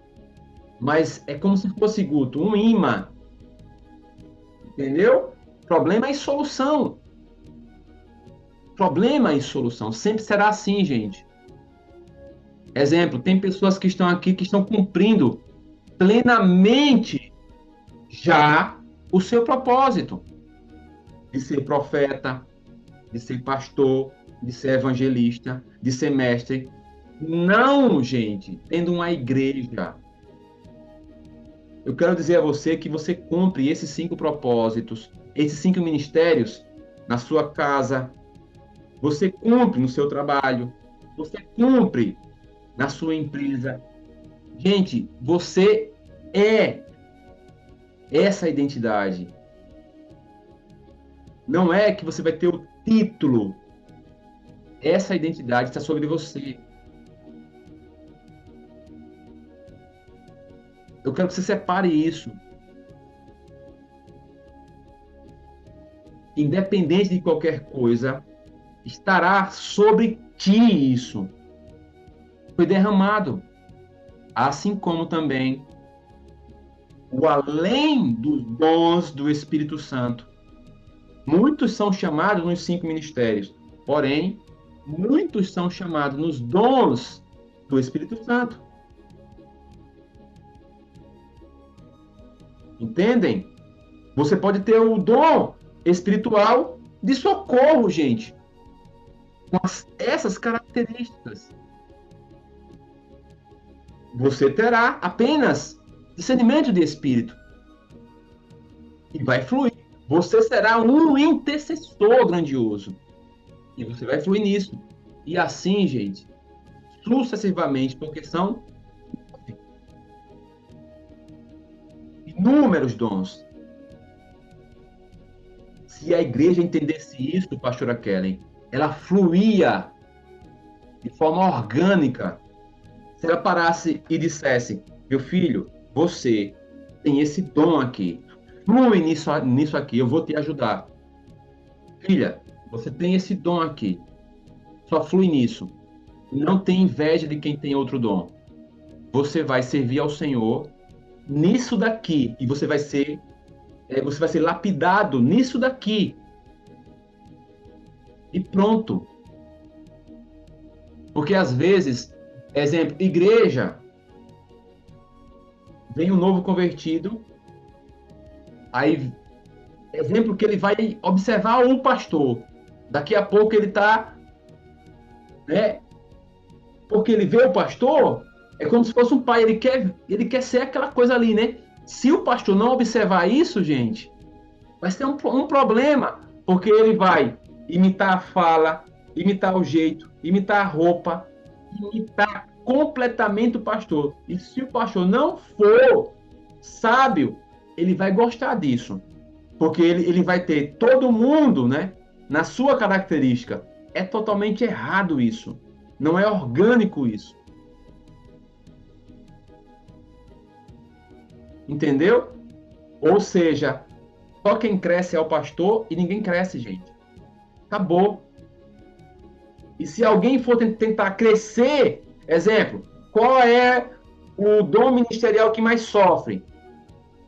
Mas é como se fosse, Guto, um imã. Entendeu? Problema e solução. Problema e solução. Sempre será assim, gente. Exemplo, tem pessoas que estão aqui que estão cumprindo plenamente já o seu propósito de ser profeta, de ser pastor, de ser evangelista, de ser mestre. Não, gente, tendo uma igreja. Eu quero dizer a você que você cumpre esses 5 propósitos, esses 5 ministérios na sua casa, você cumpre no seu trabalho, você cumpre na sua empresa. Gente, você é essa identidade. Não é que você vai ter o título. Essa identidade está sobre você. Eu quero que você separe isso. Independente de qualquer coisa, estará sobre ti isso. Foi derramado. Assim como também o além dos dons do Espírito Santo. Muitos são chamados nos 5 ministérios, porém, muitos são chamados nos dons do Espírito Santo. Entendem? Você pode ter o dom espiritual de socorro, gente, com essas características. Você terá apenas discernimento de espírito e vai fluir. Você será um intercessor grandioso e você vai fluir nisso. E assim, gente, sucessivamente, porque são inúmeros dons. Se a igreja entendesse isso, pastora Kellen, ela fluía de forma orgânica. Se ela parasse e dissesse, meu filho, você tem esse dom aqui, flui nisso aqui, eu vou te ajudar. Filha, você tem esse dom aqui, só flui nisso. Não tem inveja de quem tem outro dom. Você vai servir ao Senhor nisso daqui, e você vai ser lapidado nisso daqui. E pronto. Porque às vezes, exemplo, igreja, vem um novo convertido, aí, exemplo que ele vai observar um pastor, daqui a pouco ele está, né, porque ele vê o pastor, é como se fosse um pai, ele quer ser aquela coisa ali, né? Se o pastor não observar isso, gente, vai ser um problema, porque ele vai imitar a fala, imitar o jeito, imitar a roupa, imitar completamente o pastor. E se o pastor não for sábio, ele vai gostar disso, porque ele vai ter todo mundo, né, na sua característica. é totalmente errado isso. Não é orgânico isso. Entendeu? Ou seja, só quem cresce é o pastor e ninguém cresce, gente. Acabou. E se alguém for tentar crescer, exemplo, qual é o dom ministerial que mais sofre?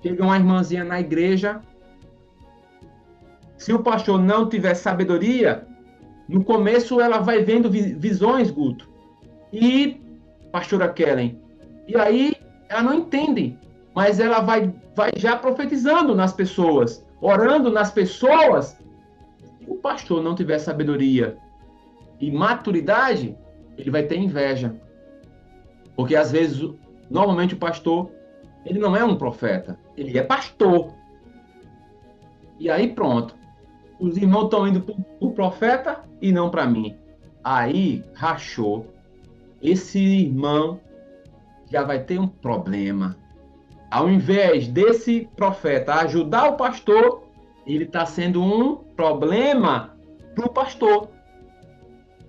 Chega uma irmãzinha na igreja, se o pastor não tiver sabedoria, no começo ela vai vendo visões, Guto, e pastora Kellen, e aí ela não entende, mas ela vai já profetizando nas pessoas, orando nas pessoas. Se o pastor não tiver sabedoria e maturidade, ele vai ter inveja. Porque às vezes, normalmente o pastor, ele não é um profeta, ele é pastor. E aí pronto, os irmãos estão indo para o profeta e não para mim. Aí rachou. Esse irmão já vai ter um problema. Ao invés desse profeta ajudar o pastor, ele está sendo um problema para o pastor.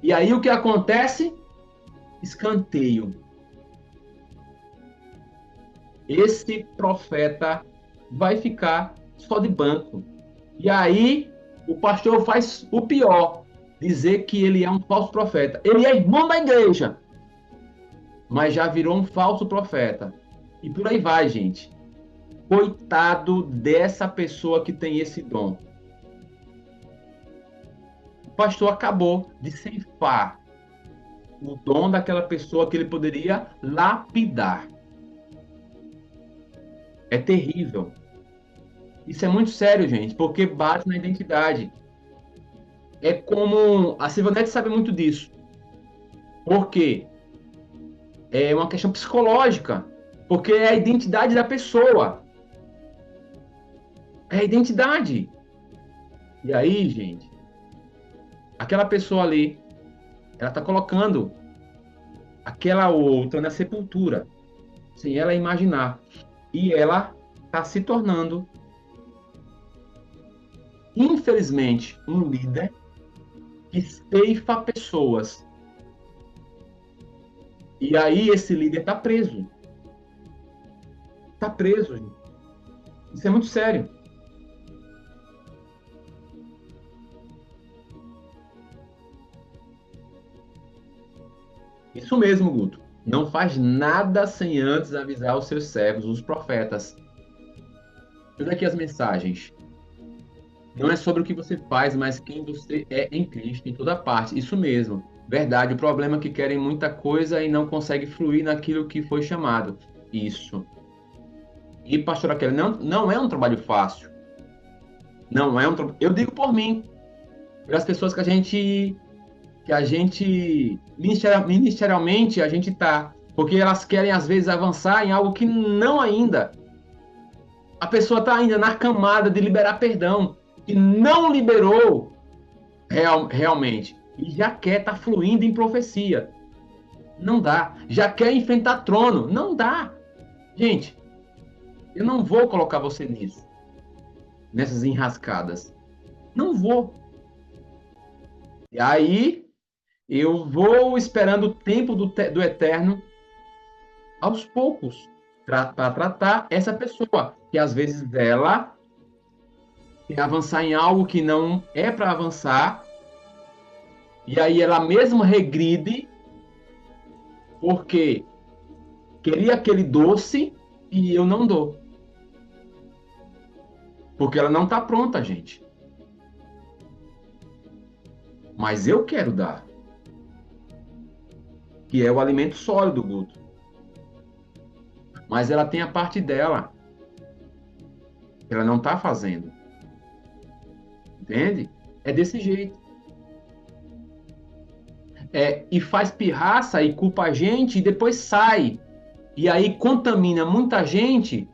E aí o que acontece? Escanteio. Esse profeta vai ficar só de banco. E aí o pastor faz o pior, dizer que ele é um falso profeta. Ele é irmão da igreja, mas já virou um falso profeta. E por aí vai, gente. Coitado dessa pessoa que tem esse dom. O pastor acabou de ceifar o dom daquela pessoa que ele poderia lapidar. É terrível. Isso é muito sério, gente, porque bate na identidade. É como... A Silvanete sabe muito disso. Porque é uma questão psicológica. Porque é a identidade da pessoa. É a identidade. E aí, gente, aquela pessoa ali, ela está colocando aquela outra na sepultura, sem ela imaginar. E ela está se tornando, infelizmente, um líder que ceifa pessoas. E aí esse líder está preso. Está preso, gente. Isso é muito sério. Isso mesmo, Guto. Não faz nada sem antes avisar os seus servos, os profetas. Olha aqui as mensagens. Não é sobre o que você faz, mas quem você é em Cristo, em toda parte. Isso mesmo. Verdade. O problema é que querem muita coisa e não conseguem fluir naquilo que foi chamado. Isso. E, pastor Kelly, não é um trabalho fácil. Não é um trabalho... Eu digo por mim. Pelas pessoas que a gente ministerialmente a gente tá, porque elas querem às vezes avançar em algo que não ainda. A pessoa está ainda na camada de liberar perdão e não liberou realmente e já quer estar fluindo em profecia. Não dá. Já quer enfrentar trono. Não dá. Gente, eu não vou colocar você nisso, nessas enrascadas. Não vou. E aí eu vou esperando o tempo do Eterno, aos poucos, para tratar essa pessoa, que às vezes ela quer avançar em algo que não é para avançar, e aí ela mesma regride, porque queria aquele doce e eu não dou. Porque ela não está pronta, gente. Mas eu quero dar. Que é o alimento sólido, Guto. Mas ela tem a parte dela. Ela não está fazendo. Entende? É desse jeito. E faz pirraça e culpa a gente e depois sai. E aí contamina muita gente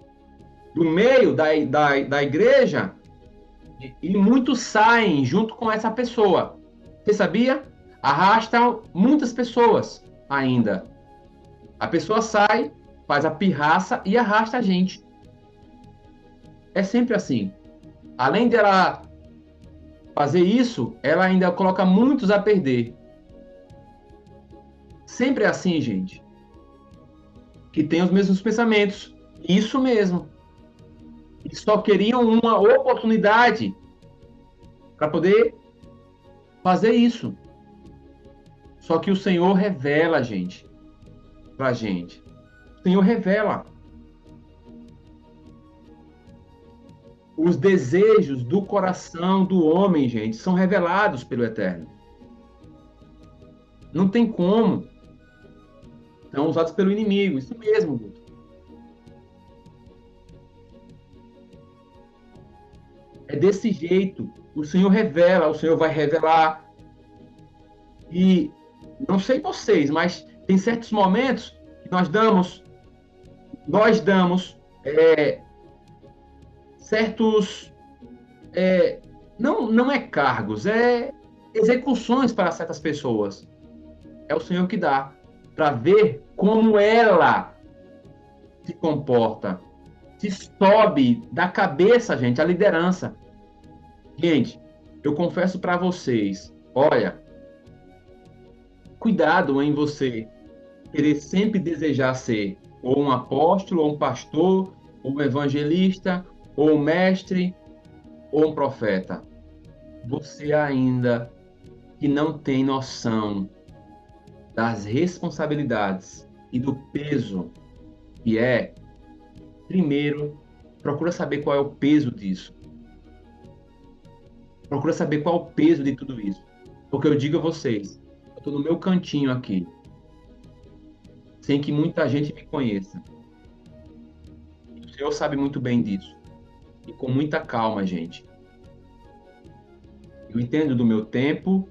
do meio da igreja e muitos saem junto com essa pessoa. Você sabia? Arrasta muitas pessoas ainda. A pessoa sai, faz a pirraça e arrasta a gente. É sempre assim. Além dela fazer isso, ela ainda coloca muitos a perder. Sempre é assim, gente. Que tem os mesmos pensamentos. Isso mesmo. E só queriam uma oportunidade para poder fazer isso. Só que o Senhor revela, gente, pra gente. O Senhor revela. Os desejos do coração do homem, gente, são revelados pelo Eterno. Não tem como. São usados pelo inimigo. Isso mesmo, Guto. É desse jeito. O Senhor revela, o Senhor vai revelar. E não sei vocês, mas tem certos momentos que nós damos certos, não é cargos, é execuções para certas pessoas. É o Senhor que dá, para ver como ela se comporta. Se sobe da cabeça, gente, a liderança. Gente, eu confesso para vocês, olha, cuidado em você querer sempre desejar ser ou um apóstolo, ou um pastor, ou um evangelista, ou um mestre, ou um profeta. Você ainda que não tem noção das responsabilidades e do peso que é, primeiro, procura saber qual é o peso disso. Procura saber qual é o peso de tudo isso. Porque eu digo a vocês, eu estou no meu cantinho aqui, sem que muita gente me conheça. O Senhor sabe muito bem disso. E com muita calma, gente. Eu entendo do meu tempo,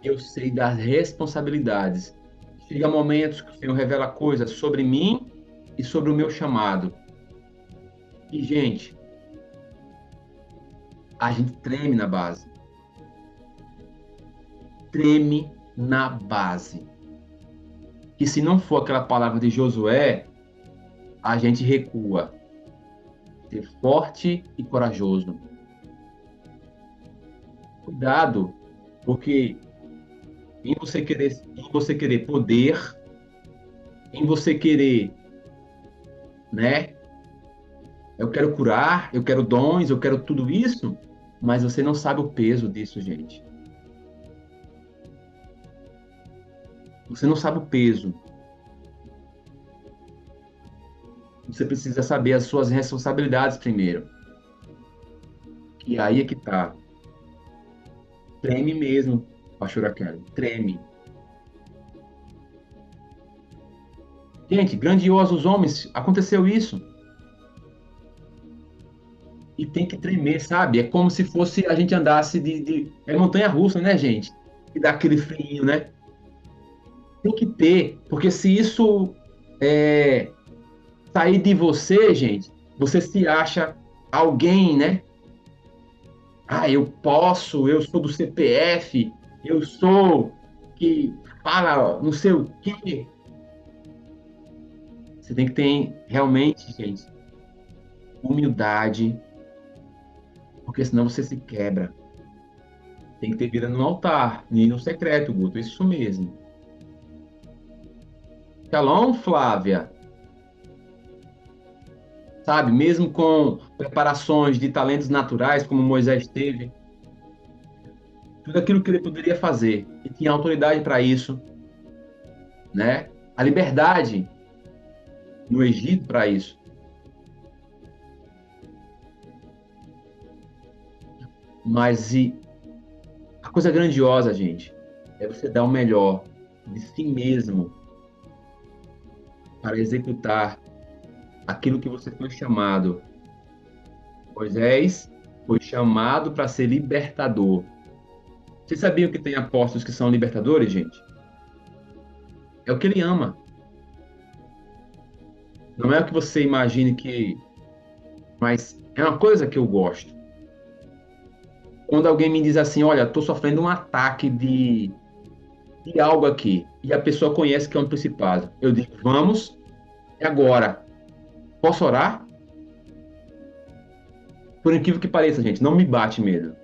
eu sei das responsabilidades. Chega momentos que o Senhor revela coisas sobre mim e sobre o meu chamado. E, gente, a gente treme na base. Treme na base. Que se não for aquela palavra de Josué, a gente recua. Ser forte e corajoso. Cuidado, porque em você querer poder, em você querer, né? Eu quero curar, eu quero dons, eu quero tudo isso, mas você não sabe o peso disso, gente. Você não sabe o peso. Você precisa saber as suas responsabilidades primeiro. E aí é que tá. Treme mesmo, pastor Kelly. Treme. Gente, grandiosos homens, aconteceu isso. E tem que tremer, sabe? É como se fosse a gente andasse É montanha-russa, né, gente? E dá aquele frio, né? Tem que ter, porque se isso sair de você, gente, você se acha alguém, né? Ah, eu posso, eu sou do CPF, eu sou que fala não sei o quê. Você tem que ter realmente, gente, humildade, porque senão você se quebra. Tem que ter vida no altar, e no secreto, Guto, isso mesmo. Shalom, Flávia. Sabe, mesmo com preparações de talentos naturais, como Moisés teve, tudo aquilo que ele poderia fazer, e tinha autoridade para isso, né? A liberdade no Egito para isso. Mas a coisa grandiosa, gente, é você dar o melhor de si mesmo para executar aquilo que você foi chamado. Moisés foi chamado para ser libertador. Vocês sabiam que tem apóstolos que são libertadores, gente? É o que ele ama. Não é o que você imagine que. Mas é uma coisa que eu gosto. Quando alguém me diz assim: olha, estou sofrendo um ataque de algo aqui, e a pessoa conhece que é um principado, eu digo: vamos, é agora. Posso orar? Por incrível que pareça, gente, não me bate medo.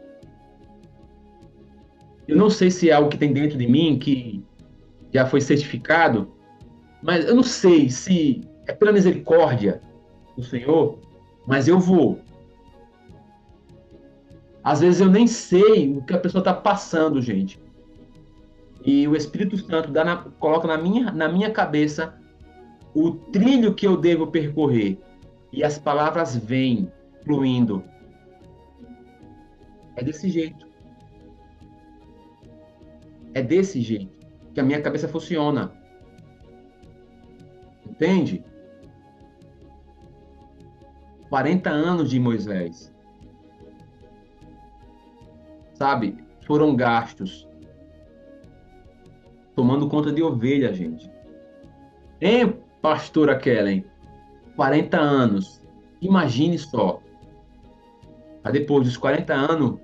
Eu não sei se é algo que tem dentro de mim que já foi certificado, mas eu não sei se é pela misericórdia do Senhor, mas eu vou. Às vezes eu nem sei o que a pessoa está passando, gente. E o Espírito Santo coloca na minha cabeça o trilho que eu devo percorrer. E as palavras vêm fluindo. É desse jeito. É desse jeito que a minha cabeça funciona. Entende? 40 anos de Moisés, sabe? Foram gastos tomando conta de ovelha, gente. Hein, pastora Kellen? 40 anos. Imagine só. Para depois dos 40 anos,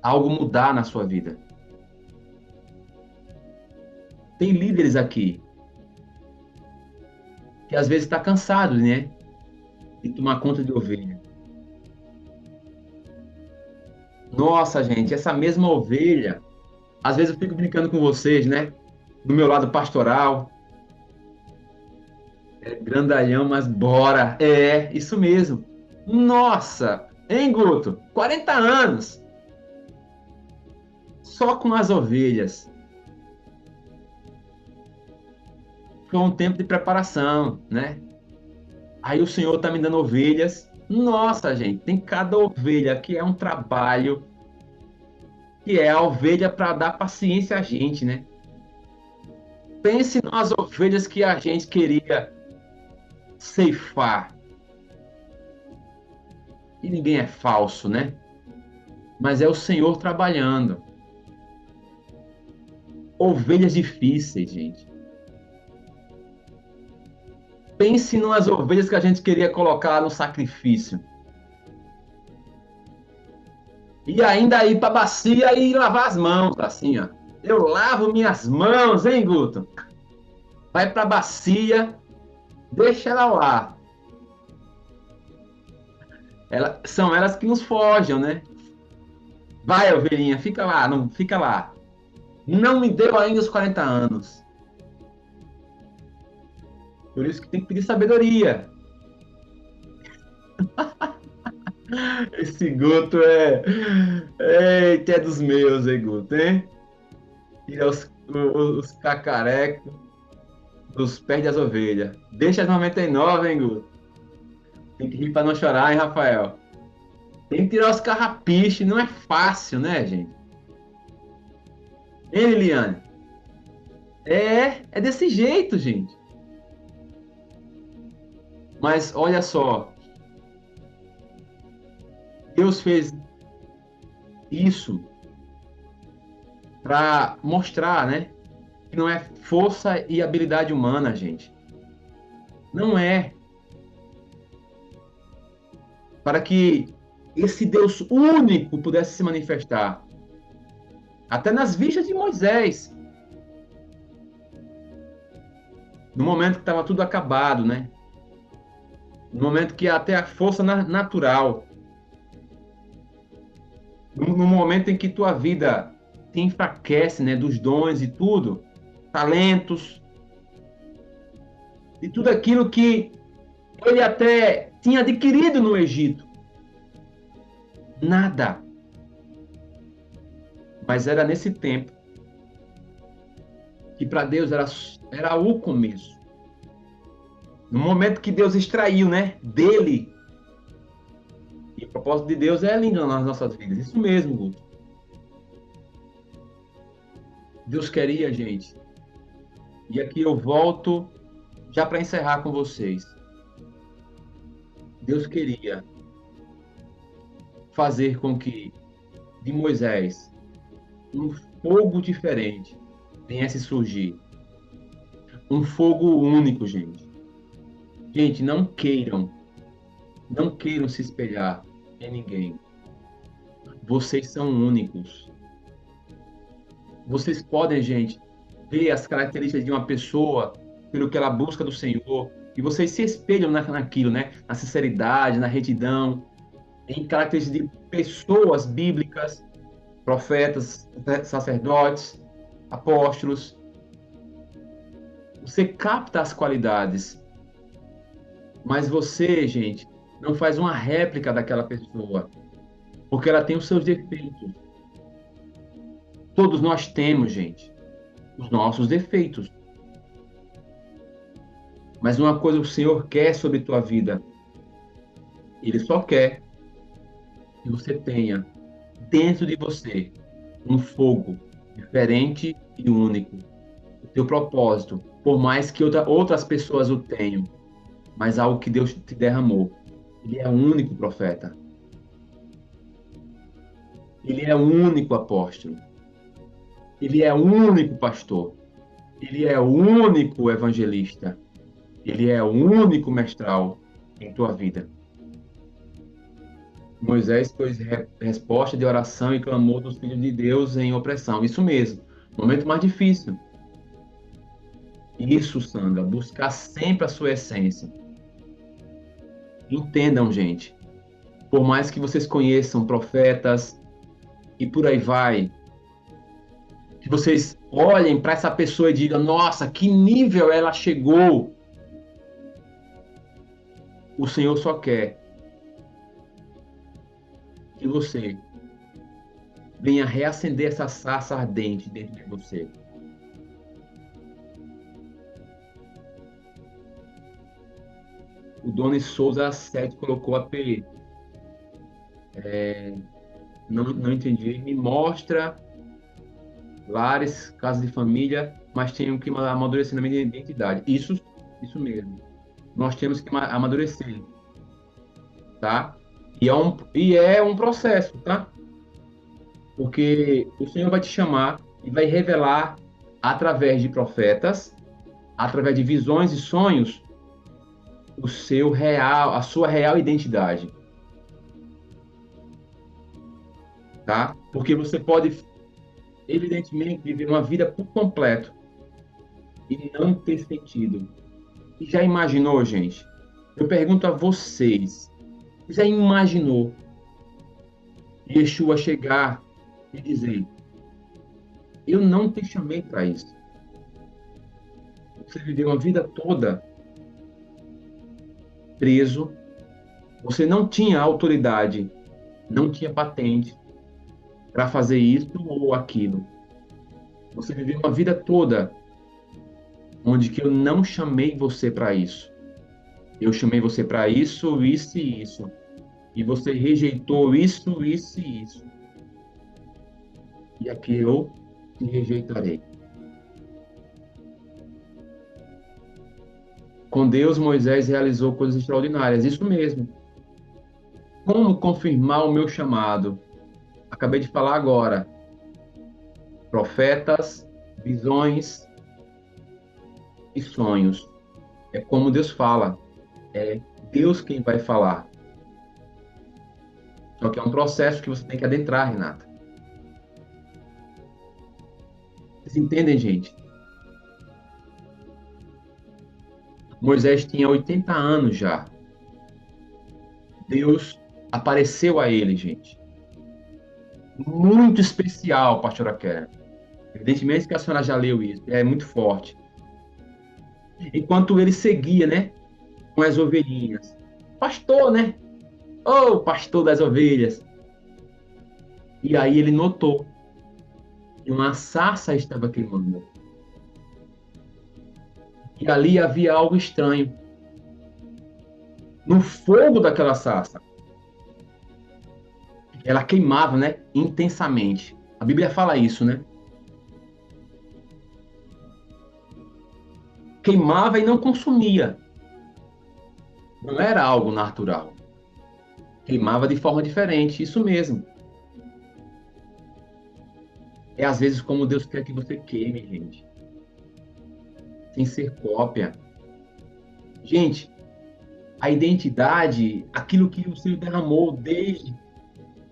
algo mudar na sua vida. Tem líderes aqui que às vezes está cansado, né? De tomar conta de ovelha. Nossa, gente, essa mesma ovelha. Às vezes eu fico brincando com vocês, né? Do meu lado pastoral. É grandalhão, mas bora. É, isso mesmo. Nossa, hein, Guto? 40 anos. Só com as ovelhas. Foi um tempo de preparação, né? Aí o Senhor tá me dando ovelhas. Nossa, gente, tem cada ovelha que é um trabalho, que é a ovelha para dar paciência a gente, né? Pense nas ovelhas que a gente queria ceifar. E ninguém é falso, né? Mas é o Senhor trabalhando. Ovelhas difíceis, gente. Pense nas ovelhas que a gente queria colocar no sacrifício. E ainda ir para a bacia e lavar as mãos, assim, ó. Eu lavo minhas mãos, hein, Guto? Vai para a bacia, deixa ela lá. São elas que nos forjam, né? Vai, ovelhinha, fica lá, não fica lá. Não me deu ainda os 40 anos. Por isso que tem que pedir sabedoria. Esse Guto é. Eita, é dos meus, hein, Guto, hein? Tira os cacarecos dos pés das ovelhas. Deixa as 99, hein, Guto? Tem que rir pra não chorar, hein, Rafael? Tem que tirar os carrapiches, não é fácil, né, gente? Hein, Liliane? É desse jeito, gente. Mas olha só, Deus fez isso para mostrar, né? Que não é força e habilidade humana, gente. Não é. Para que esse Deus único pudesse se manifestar. Até nas vistas de Moisés. No momento que estava tudo acabado, né? No momento que até a força natural. No momento em que tua vida se enfraquece, né? Dos dons e tudo. Talentos. E tudo aquilo que ele até tinha adquirido no Egito. Nada. Mas era nesse tempo que para Deus era o começo. No momento que Deus extraiu, né, dele. E o propósito de Deus é lindo nas nossas vidas. Isso mesmo, Guto. Deus queria, gente. E aqui eu volto já para encerrar com vocês. Deus queria fazer com que de Moisés um fogo diferente viesse surgir. Um fogo único, gente. Gente, não queiram se espelhar em ninguém. Vocês são únicos. Vocês podem, gente, ver as características de uma pessoa pelo que ela busca do Senhor, e vocês se espelham naquilo, né? Na sinceridade, na retidão, em características de pessoas bíblicas. profetas, sacerdotes, apóstolos. Você capta as qualidades, mas você, gente, não faz uma réplica daquela pessoa, porque ela tem os seus defeitos. Todos nós temos, gente, os nossos defeitos. Mas uma coisa o Senhor quer sobre tua vida, Ele só quer que você tenha dentro de você um fogo diferente e único. O teu propósito, por mais que outras pessoas o tenham, mas algo que Deus te derramou. Ele é o único profeta. Ele é o único apóstolo. Ele é o único pastor. Ele é o único evangelista. Ele é o único mestral em tua vida. Moisés pôs resposta de oração e clamor dos filhos de Deus em opressão. Isso mesmo. Momento mais difícil. Isso, Sandra. Buscar sempre a sua essência. Entendam, gente. Por mais que vocês conheçam profetas e por aí vai, que vocês olhem para essa pessoa e digam: nossa, que nível ela chegou. O Senhor só quer que você venha reacender essa sarça ardente dentro de você. O Doni Souza 7 colocou a P. Não entendi. Me mostra lares, casas de família, mas tenho que amadurecer na minha identidade. Isso mesmo. Nós temos que amadurecer, tá? E é um processo, tá? Porque o Senhor vai te chamar e vai revelar através de profetas, através de visões e sonhos, a sua real identidade, tá? Porque você pode, evidentemente, viver uma vida por completo e não ter sentido. E já imaginou, gente? Eu pergunto a vocês, já imaginou Yeshua chegar e dizer: eu não te chamei para isso. Você viveu uma vida toda preso, você não tinha autoridade, não tinha patente para fazer isso ou aquilo. Você viveu uma vida toda onde que eu não chamei você para isso. Eu chamei você para isso, isso e isso. E você rejeitou isso, isso e isso. E aqui eu te rejeitarei. Com Deus, Moisés realizou coisas extraordinárias. Isso mesmo. Como confirmar o meu chamado? Acabei de falar agora. Profetas, visões e sonhos. É como Deus fala. É Deus quem vai falar. Só que é um processo que você tem que adentrar, Renata. Vocês entendem, gente? Moisés tinha 80 anos já. Deus apareceu a ele, gente. Muito especial, pastora Karen. Evidentemente que a senhora já leu isso, é muito forte. Enquanto ele seguia, né, com as ovelhinhas. Pastor, né? Oh, pastor das ovelhas. E aí ele notou que uma sarça estava queimando. E ali havia algo estranho. No fogo daquela sarça. Ela queimava, né, intensamente. A Bíblia fala isso, né? Queimava e não consumia. Não era algo natural. Queimava de forma diferente, isso mesmo. É às vezes como Deus quer que você queime, gente. Sem ser cópia. Gente, a identidade, aquilo que o Senhor derramou desde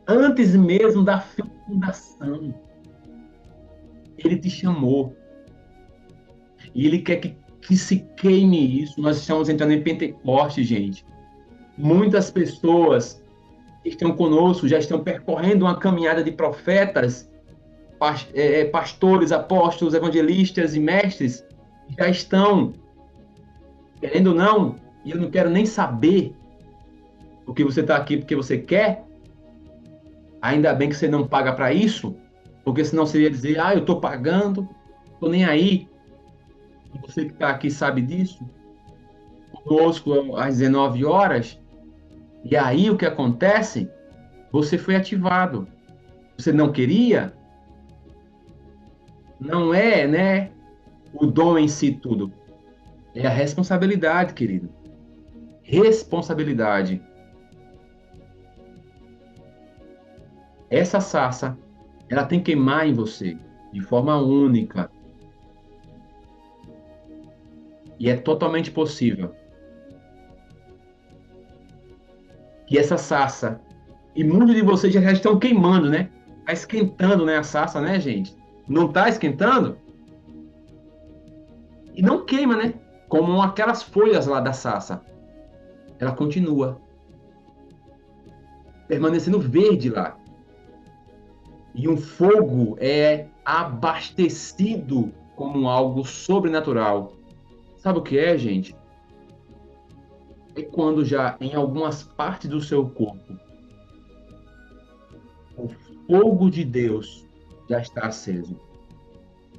antes mesmo da fecundação. Ele te chamou. E Ele quer que se queime isso. Nós estamos entrando em Pentecostes, gente. Muitas pessoas estão conosco, já estão percorrendo uma caminhada de profetas, pastores, apóstolos, evangelistas e mestres, já estão, querendo ou não, e eu não quero nem saber porque você está aqui porque você quer, ainda bem que você não paga para isso, porque senão seria dizer, eu estou pagando, estou nem aí, e você que está aqui sabe disso, conosco às 19 horas, e aí o que acontece? Você foi ativado. Você não queria? Não é, né, o dom em si tudo. É a responsabilidade, querido. Responsabilidade. Essa sarça, ela tem que queimar em você de forma única. E é totalmente possível que essa sarça, e muitos de vocês já estão queimando, né? Está esquentando, né, a sarça, né, gente? Não está esquentando? E não queima, né? Como aquelas folhas lá da sarça. Ela continua permanecendo verde lá. E um fogo é abastecido como algo sobrenatural. Sabe o que é, gente? É quando já em algumas partes do seu corpo o fogo de Deus já está aceso.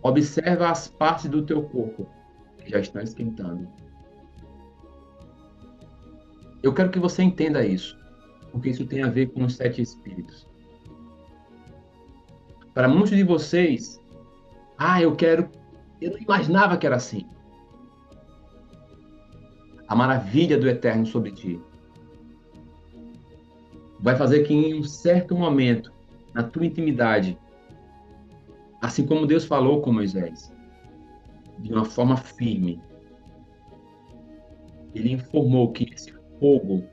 Observa as partes do teu corpo que já estão esquentando. Eu quero que você entenda isso, porque isso tem a ver com os 7 espíritos. Para muitos de vocês, eu não imaginava que era assim. A maravilha do Eterno sobre ti vai fazer que em um certo momento, na tua intimidade, assim como Deus falou com Moisés, de uma forma firme, ele informou que esse fogo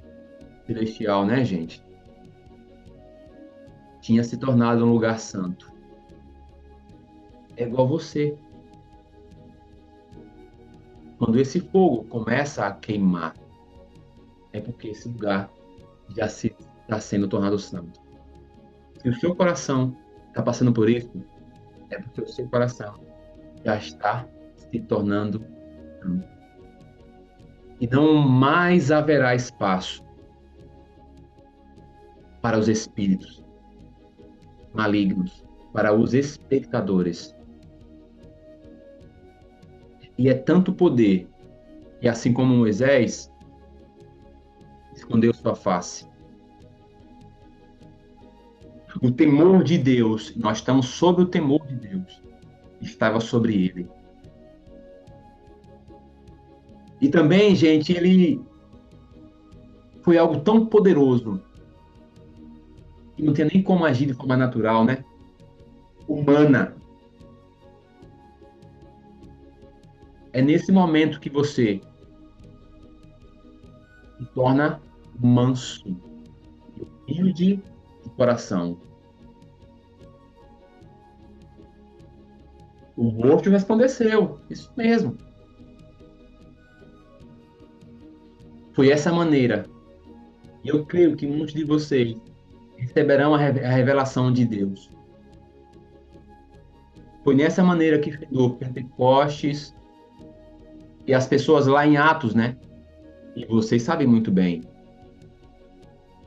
celestial, né, gente, tinha se tornado um lugar santo. É igual você. Quando esse fogo começa a queimar, é porque esse lugar já está sendo tornado santo. Se o seu coração está passando por isso, é porque o seu coração já está se tornando santo. E não mais haverá espaço para os espíritos malignos, para os espectadores. E é tanto poder, e assim como Moisés escondeu sua face, o temor de Deus, nós estamos sob o temor de Deus, estava sobre ele. E também, gente, ele foi algo tão poderoso que não tinha nem como agir de forma natural, né? Humana. É nesse momento que você se torna manso, humilde de coração. O rosto resplandeceu, isso mesmo. Foi essa maneira. E eu creio que muitos de vocês receberão a revelação de Deus. Foi nessa maneira que findou Pentecostes e as pessoas lá em Atos, né? E vocês sabem muito bem.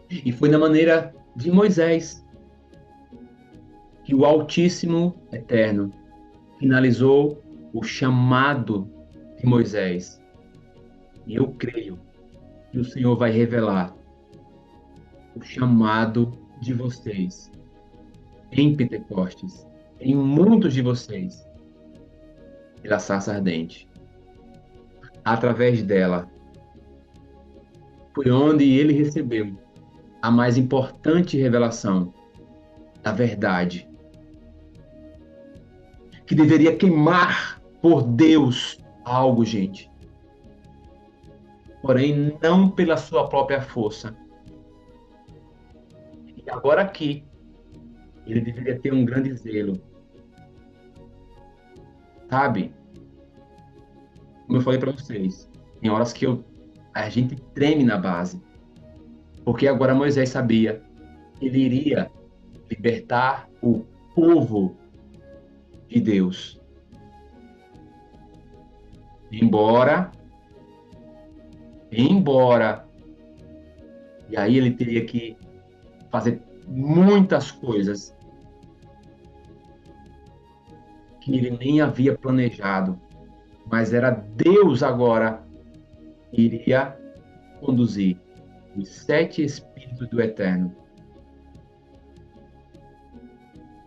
E foi na maneira de Moisés que o Altíssimo Eterno finalizou o chamado de Moisés. E eu creio que o Senhor vai revelar o chamado de vocês em Pentecostes, em muitos de vocês, pela sarça ardente. Através dela, foi onde ele recebeu a mais importante revelação da verdade, que deveria queimar por Deus algo, gente. Porém, não pela sua própria força. E agora aqui, ele deveria ter um grande zelo. Sabe? Como eu falei para vocês, tem horas que a gente treme na base. Porque agora Moisés sabia Ele iria libertar o povo de Deus. Embora, embora, e aí ele teria que fazer muitas coisas que ele nem havia planejado, mas era Deus agora que iria conduzir os 7 Espíritos do Eterno.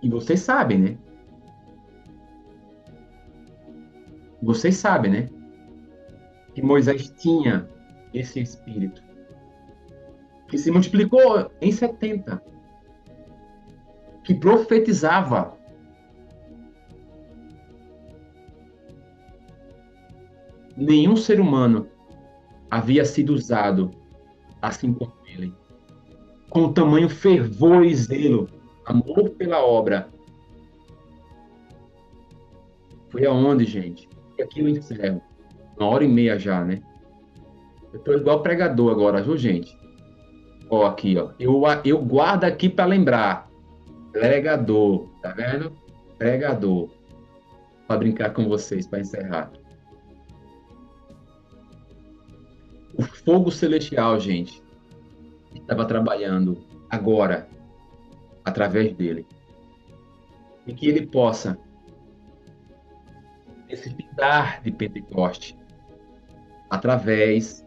E vocês sabem, né? Vocês sabem, né? Que Moisés tinha esse Espírito, que se multiplicou em 70, que profetizava. Nenhum ser humano havia sido usado assim como ele, com tamanho fervor e zelo, amor pela obra. Foi aonde, gente? E aqui eu encerro. 1h30 já, né? Eu tô igual pregador agora, viu, gente? Ó, aqui, ó. Eu guardo aqui para lembrar. Pregador, tá vendo? Pregador. Para brincar com vocês, para encerrar. O fogo celestial, gente, estava trabalhando agora, através dele. E que ele possa, esse pitar de Pentecoste, através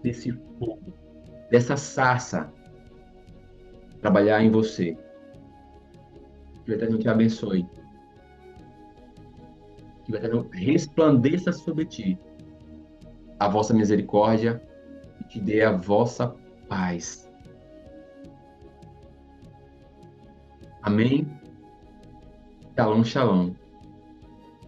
desse fogo, dessa sarça, trabalhar em você. Que o Eterno te abençoe. Que o Eterno resplandeça sobre ti a vossa misericórdia e te dê a vossa paz. Amém? Shalom, shalom.